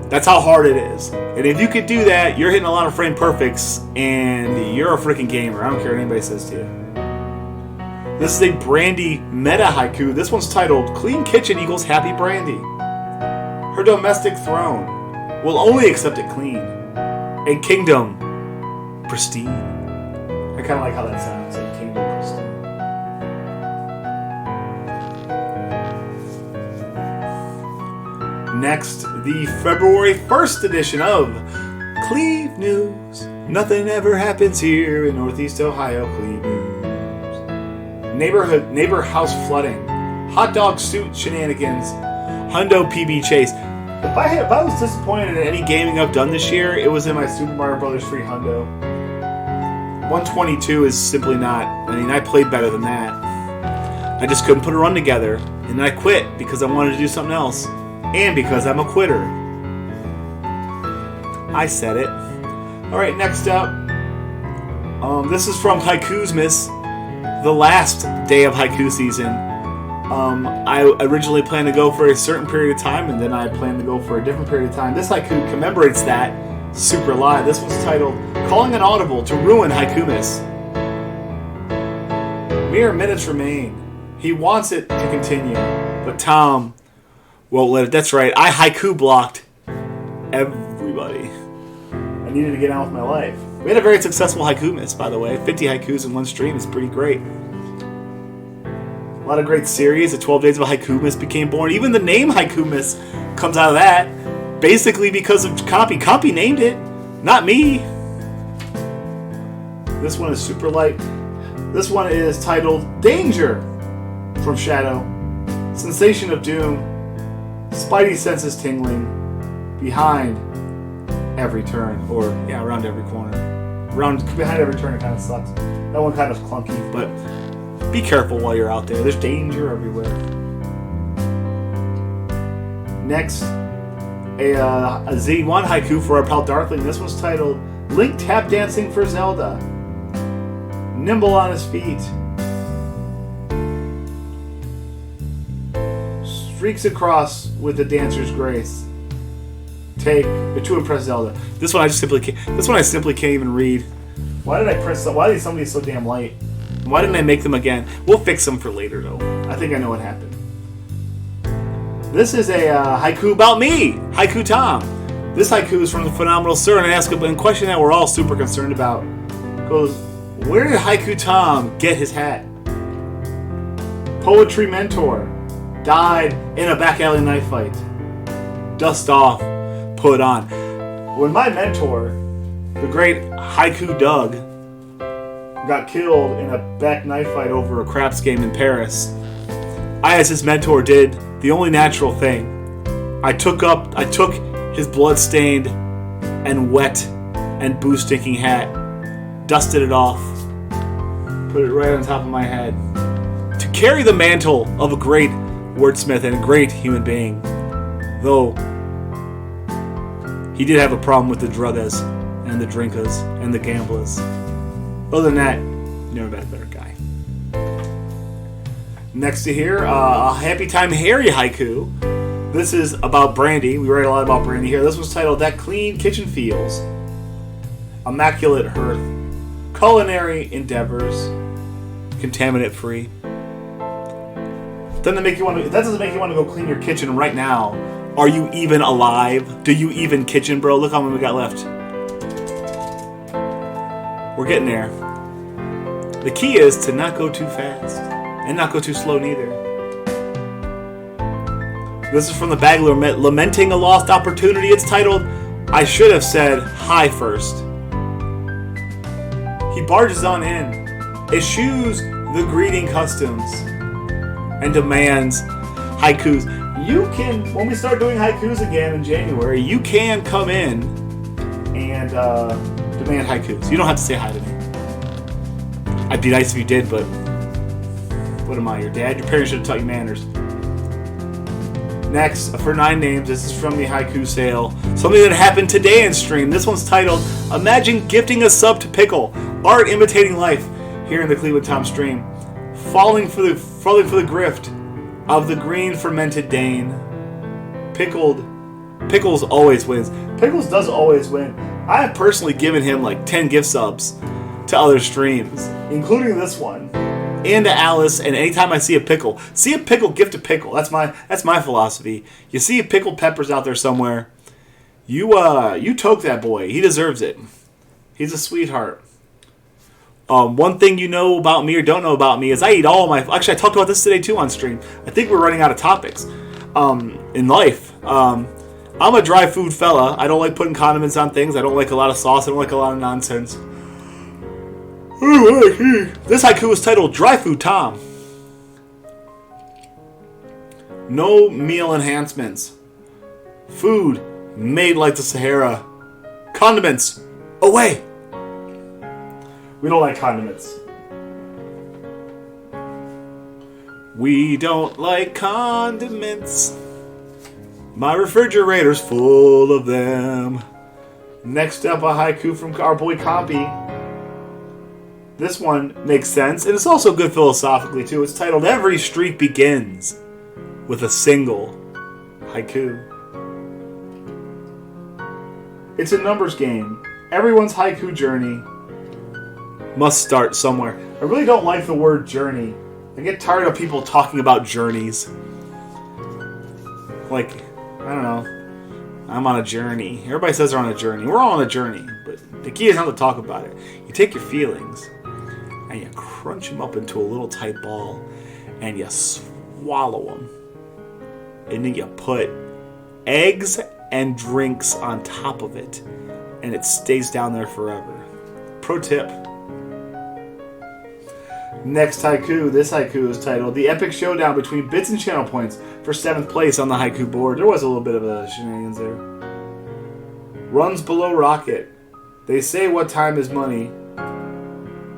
That's how hard it is. And if you could do that, you're hitting a lot of frame perfects, and you're a freaking gamer. I don't care what anybody says to you. This is a Brandy meta haiku. This one's titled, Clean Kitchen Equals Happy Brandy. Her domestic throne will only accept it clean. A kingdom pristine. I kind of like how that sounds. A kingdom pristine. Next, the February 1st edition of Cleve News. Nothing ever happens here in Northeast Ohio. Cleve News. Neighbor house flooding. Hot dog suit shenanigans. Hundo PB chase. If I was disappointed in any gaming I've done this year, it was in my Super Mario Bros. 3 Hundo. 122 is simply not. I mean, I played better than that. I just couldn't put a run together. And then I quit because I wanted to do something else. And because I'm a quitter. I said it. Alright, next up. This is from Haiku Miss. The last day of haiku season. I originally planned to go for a certain period of time, and then I planned to go for a different period of time. This haiku commemorates that super live. This one's titled, Calling an Audible to Ruin Haiku Miss. Mere minutes remain. He wants it to continue, but Tom won't let it. That's right, I haiku blocked everybody. I needed to get on with my life. We had a very successful haiku miss, by the way. 50 haikus in one stream is pretty great. A lot of great series. The 12 Days of Haiku Miss became born. Even the name Haiku Miss comes out of that. Basically because of Compy. Compy named it, not me. This one is super light. This one is titled Danger from Shadow. Sensation of Doom. Spidey senses tingling. Behind every turn. Or, yeah, around every corner. Behind every turn, it kind of sucks. That one kind of clunky, but be careful while you're out there. There's danger everywhere. Next, a Z1 haiku for our pal Darkling. This one's titled Link Tap Dancing for Zelda. Nimble on his feet. Streaks across with the dancer's grace. To impress Zelda. This one I simply can't even read. Why is somebody so damn light? Why didn't I make them again? We'll fix them for later, though. I think I know what happened. This is a haiku about me, Haiku Tom. This haiku is from the Phenomenal Sir, and I ask a question that we're all super concerned about. It goes, where did Haiku Tom get his hat? Poetry mentor died in a back alley knife fight. Dust off, put on. When my mentor, the great Haiku Doug, got killed in a back knife fight over a craps game in Paris, I, as his mentor, did the only natural thing. I took his blood-stained and wet and boo-stinking hat, dusted it off, put it right on top of my head, to carry the mantle of a great wordsmith and a great human being. Though he did have a problem with the druggas and the drinkas and the gamblers. Other than that, never been a better guy. Next to here, a Happy Time Harry haiku. This is about Brandy. We write a lot about Brandy here. This was titled That Clean Kitchen Feels. Immaculate Hearth. Culinary Endeavors. Contaminant free. That doesn't make you want to go clean your kitchen right now. Are you even alive? Do you even kitchen, bro? Look how many we got left. We're getting there. The key is to not go too fast. And not go too slow neither. This is from the Bagler lamenting a lost opportunity. It's titled, I should have said hi first. He barges on in, eschews the greeting customs, and demands haikus. You can, when we start doing haikus again in January, you can come in and demand haikus. You don't have to say hi to me. I'd be nice if you did, but what am I, your dad? Your parents should have taught you manners. Next, for 9 names, this is from the Haiku Sale. Something that happened today in stream. This one's titled, Imagine Gifting a Sub to Pickle. Art Imitating Life. Here in the Cleveland Tom stream. Falling for the grift of the green fermented Dane. Pickles always wins. Pickles does always win. I have personally given him like 10 gift subs to other streams, including this one. And to Alice, and anytime I see a pickle, gift a pickle. That's my philosophy. You see a pickled peppers out there somewhere, you toke that boy. He deserves it. He's a sweetheart. One thing you know about me or don't know about me is I eat all my... Actually, I talked about this today too on stream. I think we're running out of topics in life. I'm a dry food fella. I don't like putting condiments on things. I don't like a lot of sauce. I don't like a lot of nonsense. This haiku is titled Dry Food Tom. No meal enhancements. Food made like the Sahara. Condiments away. We don't like condiments. We don't like condiments. My refrigerator's full of them. Next up, a haiku from our boy Compy. This one makes sense, and it's also good philosophically, too. It's titled, Every Street Begins with a Single Haiku. It's a numbers game. Everyone's haiku journey must start somewhere. I really don't like the word journey. I get tired of people talking about journeys. Like, I don't know. I'm on a journey. Everybody says they're on a journey. We're all on a journey, but the key is not to talk about it. You take your feelings and you crunch them up into a little tight ball and you swallow them. And then you put eggs and drinks on top of it and it stays down there forever. Pro tip. Next haiku. This haiku is titled The Epic Showdown Between Bits and Channel Points for 7th place on the haiku board. There was a little bit of a shenanigans there. Runs below rocket. They say what time is money.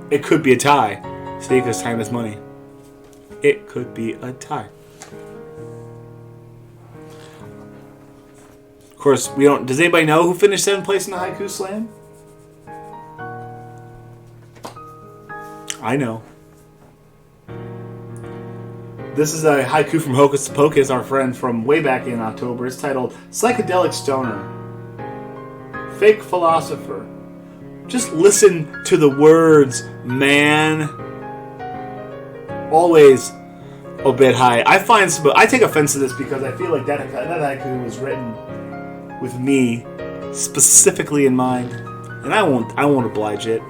It could be a tie. See, because time is money. It could be a tie. Of course, we don't... Does anybody know who finished 7th place in the Haiku Slam? I know. This is a haiku from Hocus Pocus, our friend from way back in October. It's titled Psychedelic Stoner. Fake Philosopher. Just listen to the words, man. Always a bit high. I take offense to this because I feel like that haiku was written with me specifically in mind, and I won't oblige it.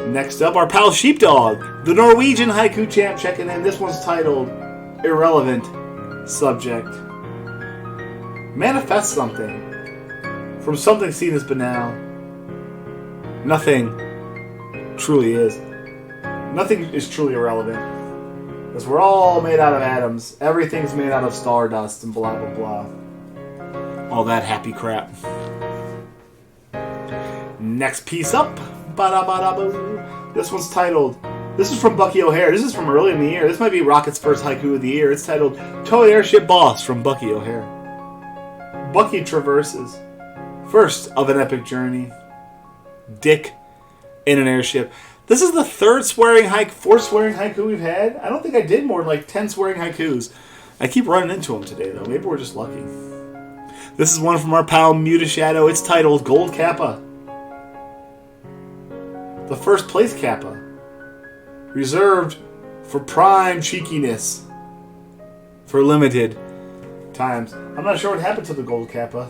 Next up, our pal Sheepdog, the Norwegian haiku champ, checking in. This one's titled Irrelevant Subject. Manifest something from something seen as banal. Nothing truly is. Nothing is truly irrelevant. Because we're all made out of atoms. Everything's made out of stardust and blah, blah, blah. All that happy crap. Next piece up. Ba-da-ba-da-boo. This one's titled... This is from Bucky O'Hare. This is from early in the year. This might be Rocket's first haiku of the year. It's titled Toy Airship Boss from Bucky O'Hare. Bucky traverses. First of an epic journey. Dick in an airship. This is the fourth swearing haiku we've had. I don't think I did more than like 10 swearing haikus. I keep running into them today, though. Maybe we're just lucky. This is one from our pal Muta Shadow. It's titled Gold Kappa. The first place Kappa. Reserved for prime cheekiness. For limited times. I'm not sure what happened to the Gold Kappa.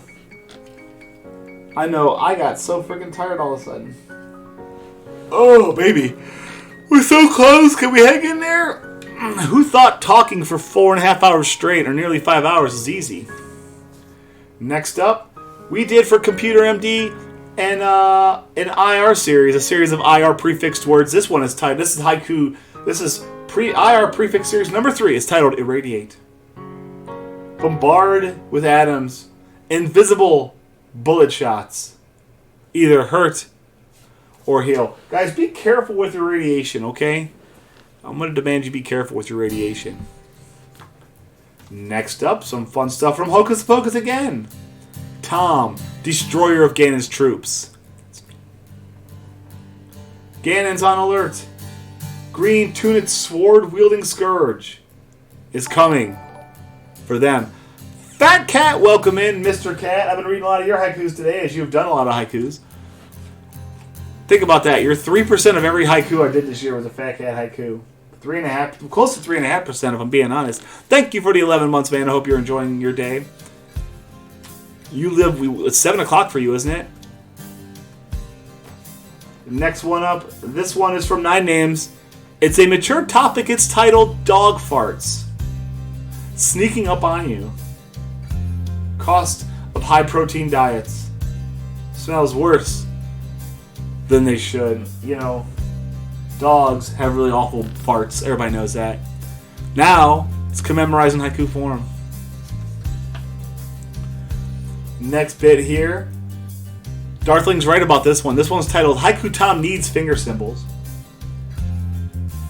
I know, I got so freaking tired all of a sudden. Oh, baby. We're so close. Can we hang in there? Who thought talking for 4.5 hours straight, or nearly 5 hours, is easy? Next up, we did for Computer MD an IR series, a series of IR prefixed words. This one is titled, this is haiku, this is IR prefix series number 3. It's titled Irradiate. Bombard with atoms. Invisible bullet shots. Either hurt or heal. Guys, be careful with your radiation, okay? I'm going to demand you be careful with your radiation. Next up, some fun stuff from Hocus Pocus again. Tom, destroyer of Ganon's troops. Ganon's on alert. Green tunic sword-wielding scourge is coming for them. Fat Cat, welcome in, Mr. Cat. I've been reading a lot of your haikus today, as you've done a lot of haikus. Think about that. You're 3% of every haiku I did this year was a Fat Cat haiku. 3.5, close to 3.5% if I'm being honest. Thank you for the 11 months, man. I hope you're enjoying your day. It's 7 o'clock for you, isn't it? Next one up. This one is from 9 Names. It's a mature topic. It's titled Dog Farts. Sneaking up on you. Cost of high protein diets. Smells worse than they should. You know, dogs have really awful farts. Everybody knows that. Now, it's commemorized in haiku form. Next bit here. Darthling's right about this one. This one's titled Haiku Tom Needs Finger Symbols.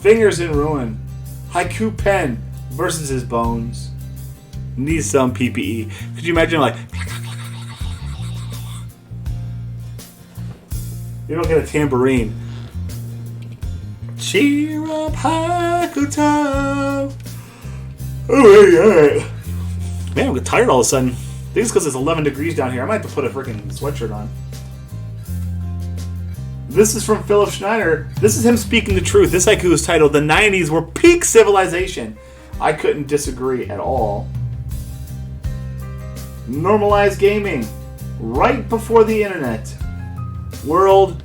Fingers in ruin. Haiku pen versus his bones. Needs some PPE. Could you imagine, like, you don't get a tambourine. Cheer up, Haiku Tom. Oh, yeah. Man, I'm getting tired all of a sudden. I think it's because it's 11 degrees down here. I might have to put a freaking sweatshirt on. This is from Philip Schneider. This is him speaking the truth. This haiku is titled The 90s Were Peak Civilization. I couldn't disagree at all. Normalized gaming. Right before the internet. World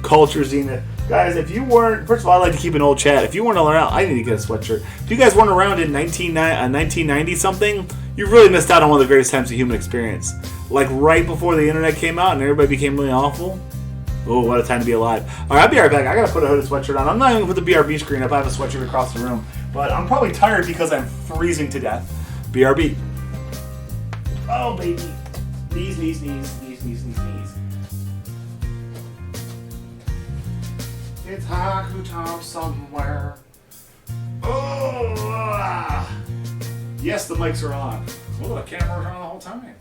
culture zenith. Guys, if you weren't... First of all, I like to keep an old chat. If you weren't around... I need to get a sweatshirt. If you guys weren't around in 1990-something, you really missed out on one of the greatest times of human experience. Like right before the internet came out and everybody became really awful. Oh, what a time to be alive. Alright, I'll be right back. I gotta put a hooded sweatshirt on. I'm not even gonna put the BRB screen up. I have a sweatshirt across the room. But I'm probably tired because I'm freezing to death. BRB. Oh, baby. Knees, knees, knees, knees, knees, knees, knees. It's Haiku Tom somewhere. Oh! Yes, the mics are on. Oh, the camera's on the whole time.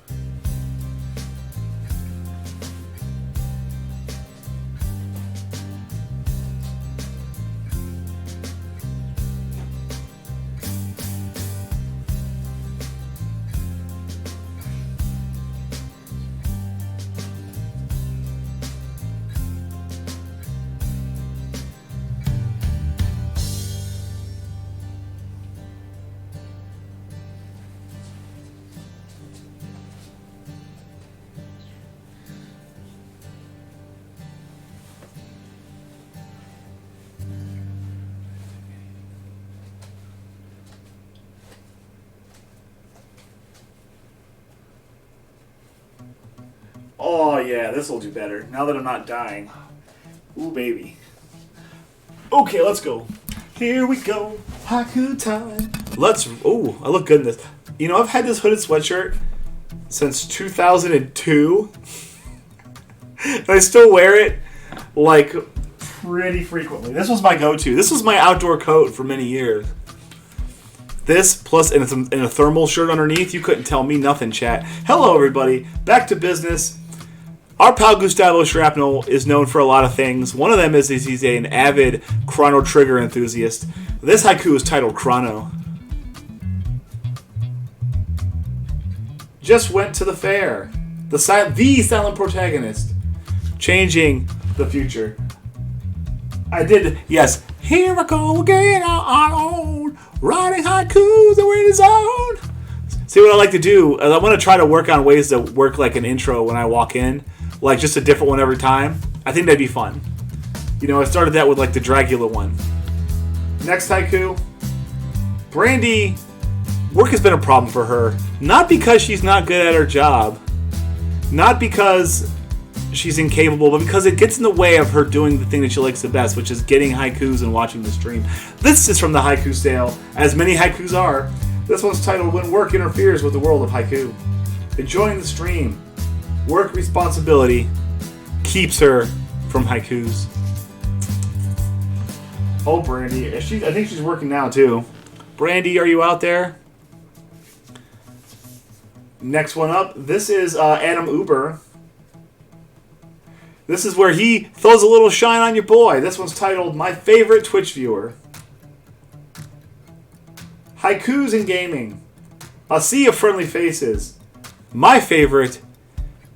Oh yeah, this will do better. Now that I'm not dying. Ooh, baby. Okay, let's go. Here we go. Haiku time. Ooh, I look good in this. You know, I've had this hooded sweatshirt since 2002. And I still wear it, like, pretty frequently. This was my go-to. This was my outdoor coat for many years. This, plus in a thermal shirt underneath, you couldn't tell me nothing, chat. Hello, everybody. Back to business. Our pal Gustavo Shrapnel is known for a lot of things. One of them is he's an avid Chrono Trigger enthusiast. This haiku is titled Chrono. Just went to the fair. The silent protagonist. Changing the future. I did, yes. Here I go again on own. Writing haikus the way it's on. See what I like to do? I want to try to work on ways to work like an intro when I walk in. Like just a different one every time. I think that'd be fun. You know, I started that with like the Dracula one. Next haiku. Brandy, work has been a problem for her. Not because she's not good at her job. Not because she's incapable, but because it gets in the way of her doing the thing that she likes the best, which is getting haikus and watching the stream. This is from the haiku sale, as many haikus are. This one's titled When Work Interferes with the World of Haiku. Enjoying the stream. Work responsibility keeps her from haikus. Oh, Brandy. I think she's working now, too. Brandy, are you out there? Next one up, this is Adam Uber. This is where he throws a little shine on your boy. This one's titled, My Favorite Twitch Viewer. Haikus and gaming. A sea of friendly faces. My favorite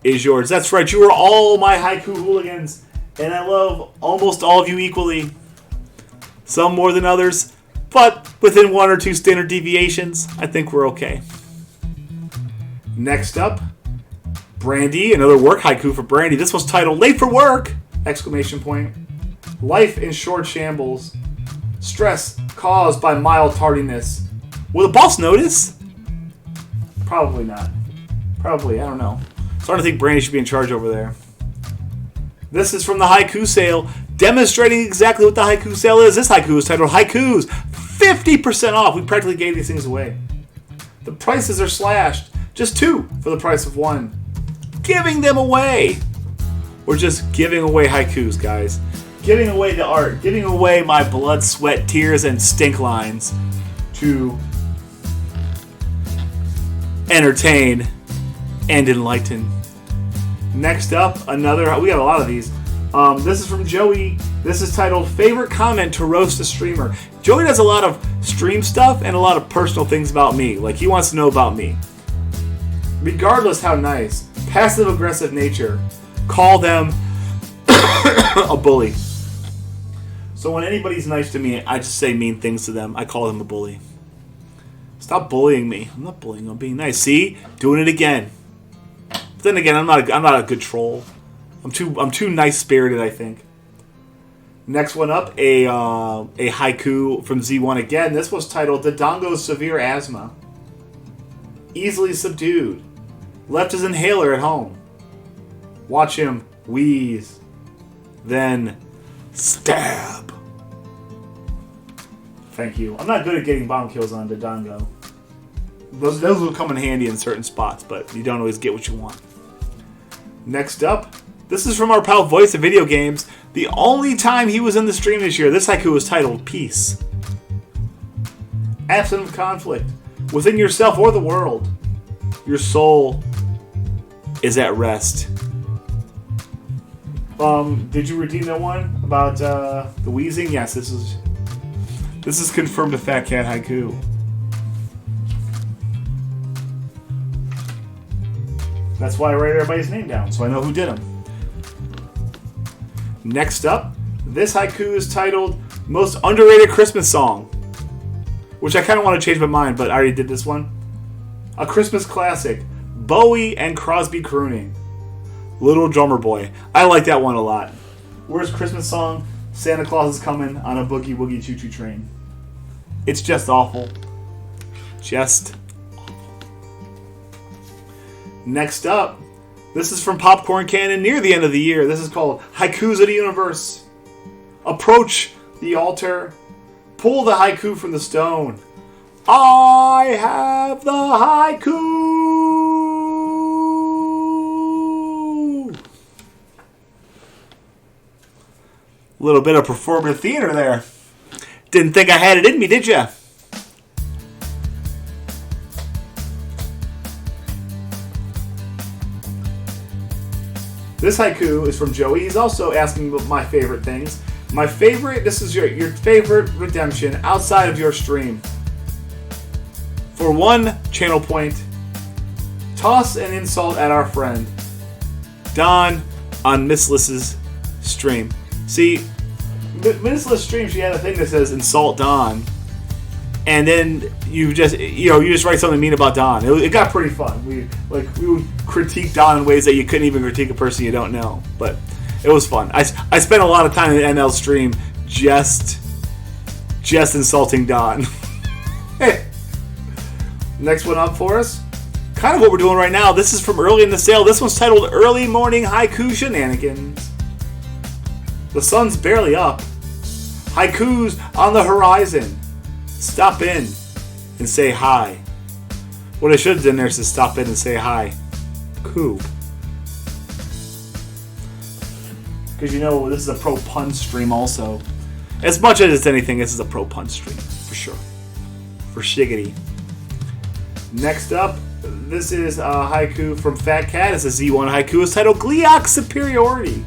is yours. That's right, you are all my haiku hooligans, and I love almost all of you equally. Some more than others, but within 1 or 2 standard deviations, I think we're okay. Next up, Brandy, another work haiku for Brandy. This was titled Late for Work! Exclamation point. Life in short shambles. Stress caused by mild tardiness. Will the boss notice? Probably not. Probably, I don't know. Starting to think Brandy should be in charge over there. This is from the haiku sale, demonstrating exactly what the haiku sale is. This haiku is titled Haikus 50% off. We practically gave these things away. The prices are slashed. Just 2 for the price of 1. Giving them away. We're just giving away haikus, guys. Giving away the art. Giving away my blood, sweat, tears, and stink lines to entertain and enlighten. Next up, another. We got a lot of these. This is from Joey. This is titled Favorite Comment to Roast a Streamer. Joey does a lot of stream stuff and a lot of personal things about me. Like, he wants to know about me. Regardless how nice, passive-aggressive nature, call them a bully. So when anybody's nice to me, I just say mean things to them. I call them a bully. Stop bullying me. I'm not bullying. I'm being nice. See? Doing it again. But then again, I'm not a good troll. I'm too nice-spirited, I think. Next one up, a haiku from Z1 again. This was titled Dodongo's Severe Asthma. Easily subdued. Left his inhaler at home. Watch him wheeze. Then stab. Thank you. I'm not good at getting bomb kills on Dodongo. Those will come in handy in certain spots, but you don't always get what you want. Next up, this is from our pal Voice of Video Games. The only time he was in the stream this year, this haiku was titled Peace. Absent of conflict, within yourself or the world, your soul is at rest. Did you redeem that one about the wheezing? Yes, this is confirmed a Fat Cat haiku. That's why I write everybody's name down, so I know who did them. Next up, this haiku is titled Most Underrated Christmas Song, which I kind of want to change my mind, but I already did this one. A Christmas classic, Bowie and Crosby crooning. Little Drummer Boy. I like that one a lot. Worst Christmas song? Santa Claus is coming on a boogie woogie choo choo train. It's just awful. Just awful. Next up, this is from Popcorn Cannon near the end of the year. This is called Haikus of the Universe. Approach the altar. Pull the haiku from the stone. I have the haiku. A little bit of performative theater there. Didn't think I had it in me, did ya? This haiku is from Joey. He's also asking about my favorite things. My favorite, this is your favorite redemption outside of your stream. For 1 channel point, toss an insult at our friend Don on Miss Liss's stream. See, Miss Liss stream, she had a thing that says insult Don, and then you just write something mean about Don. It got pretty fun. We would critique Don in ways that you couldn't even critique a person you don't know. But it was fun. I spent a lot of time in the NL stream just insulting Don. Hey. Next one up for us, kind of what we're doing right now. This is from early in the sale. This one's titled Early Morning Haiku Shenanigans. The sun's barely up. Haikus on the horizon. Stop in and say hi. What I should have done there is to stop in and say hi. Cool. Because this is a pro pun stream also. As much as it's anything, this is a pro pun stream. For sure. For shiggity. Next up, this is a haiku from Fat Cat. It's a Z1 haiku. It's titled Gliok Superiority.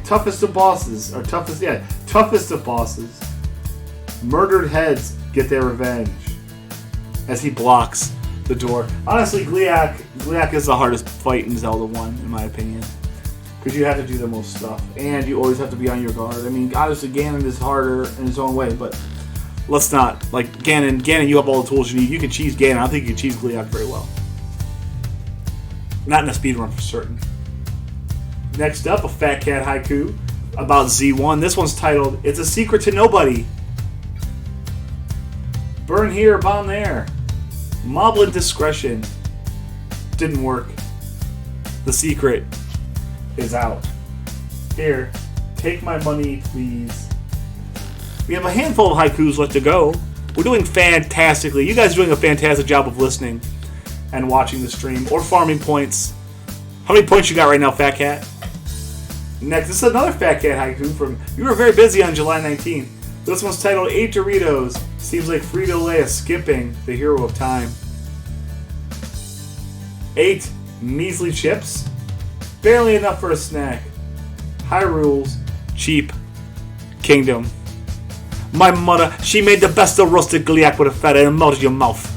Toughest of bosses, or toughest of bosses. Murdered heads get their revenge. As he blocks the door. Honestly, Gliok is the hardest fight in Zelda 1, in my opinion. Because you have to do the most stuff. And you always have to be on your guard. I mean, obviously Ganon is harder in his own way, but let's not. Like, Ganon, you have all the tools you need. You can cheese Ganon. I don't think you can cheese Gliok very well. Not in a speedrun for certain. Next up, a Fat Cat haiku about Z1. This one's titled, It's a Secret to Nobody. Burn here, bomb there. Moblin discretion. Didn't work. The secret is out. Here, take my money, please. We have a handful of haikus left to go. We're doing fantastically. You guys are doing a fantastic job of listening and watching the stream or farming points. How many points you got right now, Fat Cat? Next, this is another Fat Cat haiku from... You were very busy on July 19th. This one's titled 8 Doritos. Seems like Frito-Lay is skipping the hero of time. 8 measly chips. Barely enough for a snack. High rules. Cheap. Kingdom. My mother, she made the best of roasted gliak with a fat and melted your mouth.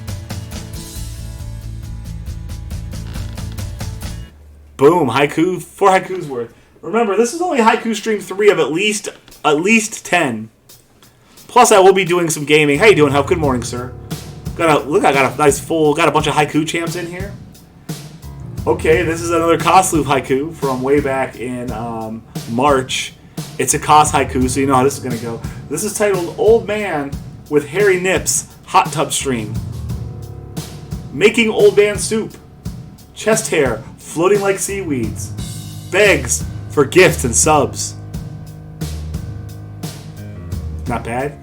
Boom. Haiku. 4 haikus worth. Remember, this is only haiku stream 3 of at least 10. Plus, I will be doing some gaming. How you doing, Help? Good morning, sir. I got a nice full, got a bunch of haiku champs in here. Okay, this is another Kosloop haiku from way back in March. It's a Kos haiku, so you know how this is going to go. This is titled Old Man with Hairy Nips Hot Tub Stream. Making old man soup. Chest hair floating like seaweeds. Begs for gifts and subs. Not bad.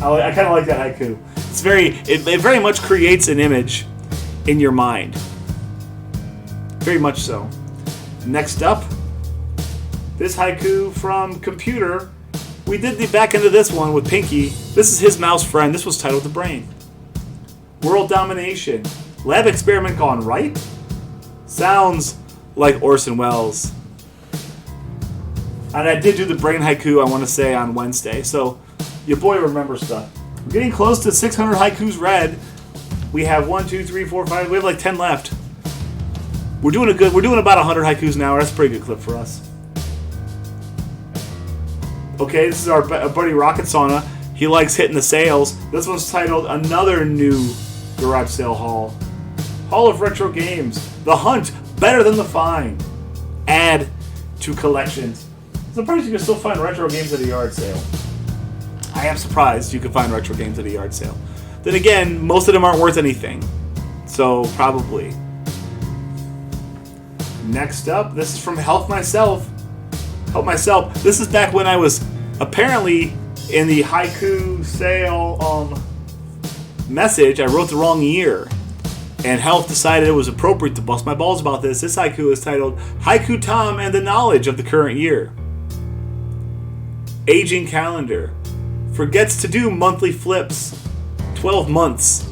I kind of like that haiku. It very much creates an image in your mind. Very much so. Next up, this haiku from Computer. We did the back end of this one with Pinky. This is his mouse friend. This was titled The Brain. World domination. Lab experiment gone right? Sounds like Orson Welles. And I did do the Brain haiku, I want to say, on Wednesday. So, your boy remembers stuff. We're getting close to 600 haikus read. We have 1, 2, 3, 4, 5. We have like 10 left. We're doing about 100 haikus now. That's a pretty good clip for us. Okay, this is our buddy Rocket Sauna. He likes hitting the sales. This one's titled Another New Garage Sale Haul. Hall of Retro Games. The Hunt, better than the find. Add to collections. I'm surprised you can still find retro games at a yard sale. I am surprised you can find retro games at a yard sale. Then again, most of them aren't worth anything. So, probably. Next up, this is from Help Myself. Help Myself. This is back when I was apparently in the haiku sale message. I wrote the wrong year. And Health decided it was appropriate to bust my balls about this. This haiku is titled Haiku Tom and the Knowledge of the Current Year. Aging calendar. Forgets to do monthly flips. 12 months.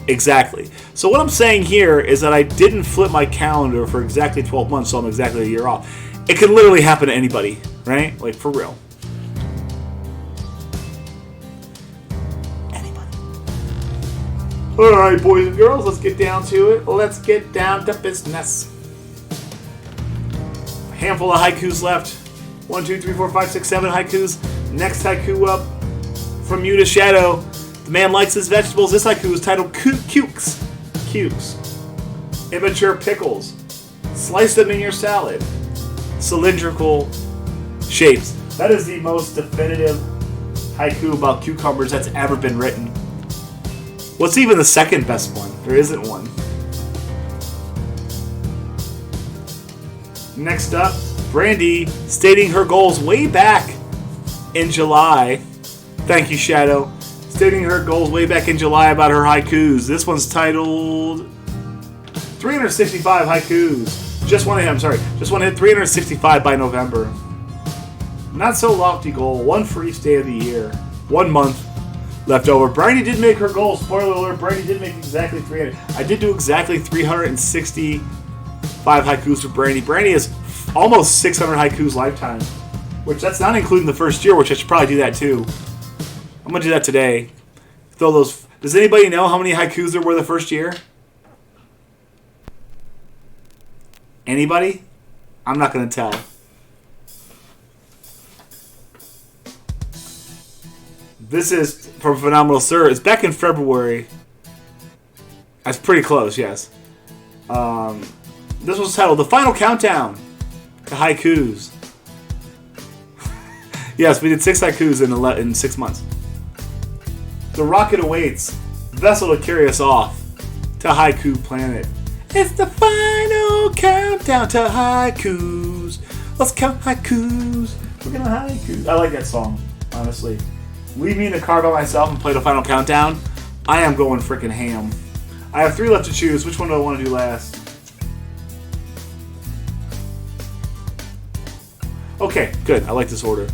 Exactly. So what I'm saying here is that I didn't flip my calendar for exactly 12 months, so I'm exactly a year off. It could literally happen to anybody, right? Like, for real. Anybody. Alright, boys and girls, let's get down to it. Let's get down to business. A handful of haikus left. 1, 2, 3, 4, 5, 6, 7 haikus. Next haiku up from you to Shadow. The man likes his vegetables. This haiku is titled Cukes. Immature pickles. Slice them in your salad. Cylindrical shapes. That is the most definitive haiku about cucumbers that's ever been written. What's even the second best one? There isn't one. Next up, Brandy stating her goals way back in July. Thank you, Shadow. Stating her goals way back in July about her haikus. This one's titled 365 haikus. Just want to hit 365 by November. Not so lofty goal. One for each day of the year. 1 month. left over. Bryony did make her goal. Spoiler alert, Bryony did make exactly 300. I did do exactly 365 haikus for Bryony. Bryony is almost 600 haikus lifetime, which that's not including the first year, which I should probably do that too. I'm going to do that today. Throw those. Does anybody know how many haikus there were the first year? Anybody? I'm not going to tell. This is from Phenomenal Sir. It's back in February. That's pretty close, yes. This was titled The Final Countdown to Haikus. Yes, we did 6 haikus in 6 months. The rocket awaits, vessel to carry us off to Haiku Planet. It's the final countdown to haikus. Let's count haikus. We're gonna haiku. I like that song, honestly. Leave me in the car by myself and play the final countdown. I am going freaking ham. I have 3 left to choose. Which one do I want to do last? Okay, good. I like this order.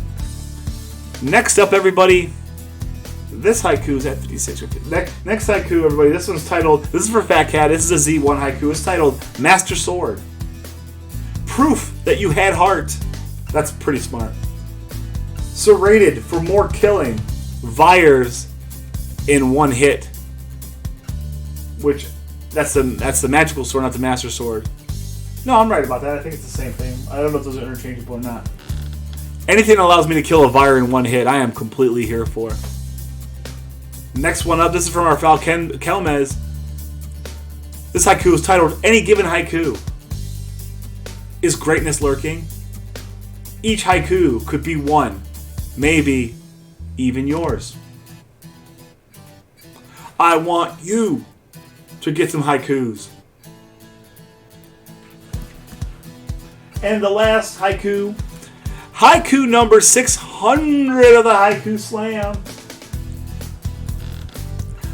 Next up, everybody. This haiku is at 56. Next haiku, everybody. This one's titled. This is for Fat Cat. This is a Z1 haiku. It's titled Master Sword. Proof that you had heart. That's pretty smart. Serrated for more killing. Vires in one hit. Which that's the magical sword, not the Master Sword. No, I'm right about that. I think it's the same thing. I don't know if those are interchangeable or not. Anything that allows me to kill a Vire in one hit, I am completely here for. Next one up, this is from our pal Kelmez. This haiku is titled, Any Given Haiku. Is greatness lurking? Each haiku could be one, maybe even yours. I want you to get some haikus. And the last haiku, haiku number 600 of the Haiku Slam.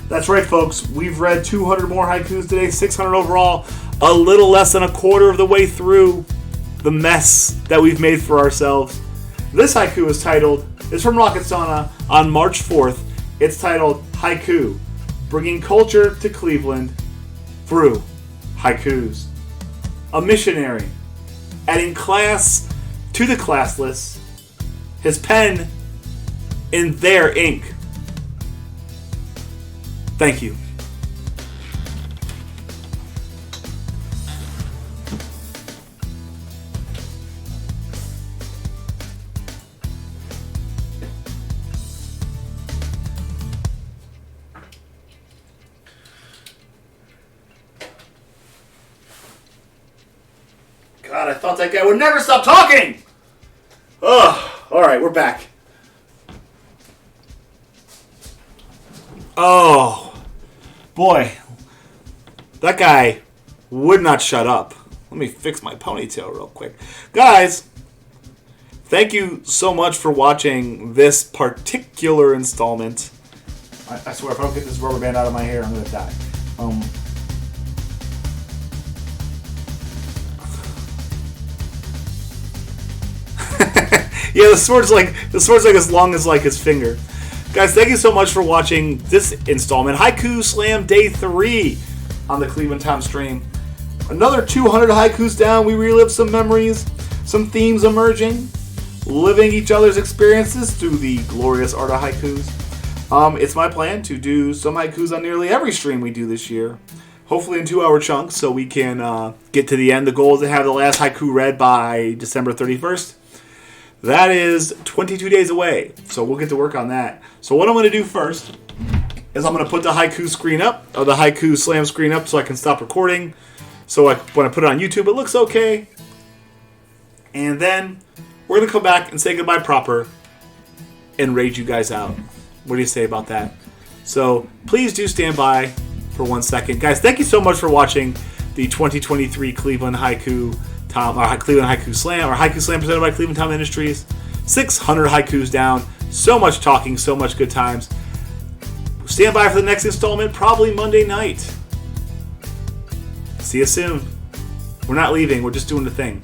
That's right, folks. We've read 200 more haikus today, 600 overall. A little less than a quarter of the way through the mess that we've made for ourselves. This haiku is titled, it's from Rocket Sauna on March 4th. It's titled Haiku, Bringing Culture to Cleveland Through Haikus. A missionary, adding class to the classless, his pen in their ink. Thank you. God, I thought that guy would never stop talking! Ugh. Alright, we're back. Oh. Boy, that guy would not shut up. Let me fix my ponytail real quick. Guys, thank you so much for watching this particular installment. I swear, if I don't get this rubber band out of my hair, I'm going to die. Yeah, the sword's like as long as like his finger. Guys, thank you so much for watching this installment. Haiku Slam Day 3 on the Cleveland Tom stream. Another 200 haikus down. We relive some memories, some themes emerging, living each other's experiences through the glorious art of haikus. It's my plan to do some haikus on nearly every stream we do this year. Hopefully in 2-hour chunks so we can get to the end. The goal is to have the last haiku read by December 31st. That is 22 days away, so we'll get to work on that. So what I'm going to do first is I'm going to put the haiku screen up, or the Haiku Slam screen up, so I can stop recording. So when I put it on YouTube, it looks okay. And then we're going to come back and say goodbye proper and raid you guys out. What do you say about that? So please do stand by for 1 second. Guys, thank you so much for watching the 2023 Cleveland Haiku Cleveland Haiku Slam, or Haiku Slam presented by Cleveland Tom Industries. 600 haikus down. So much talking, so much good times. Stand by for the next installment, probably Monday night. See you soon. We're not leaving, we're just doing the thing.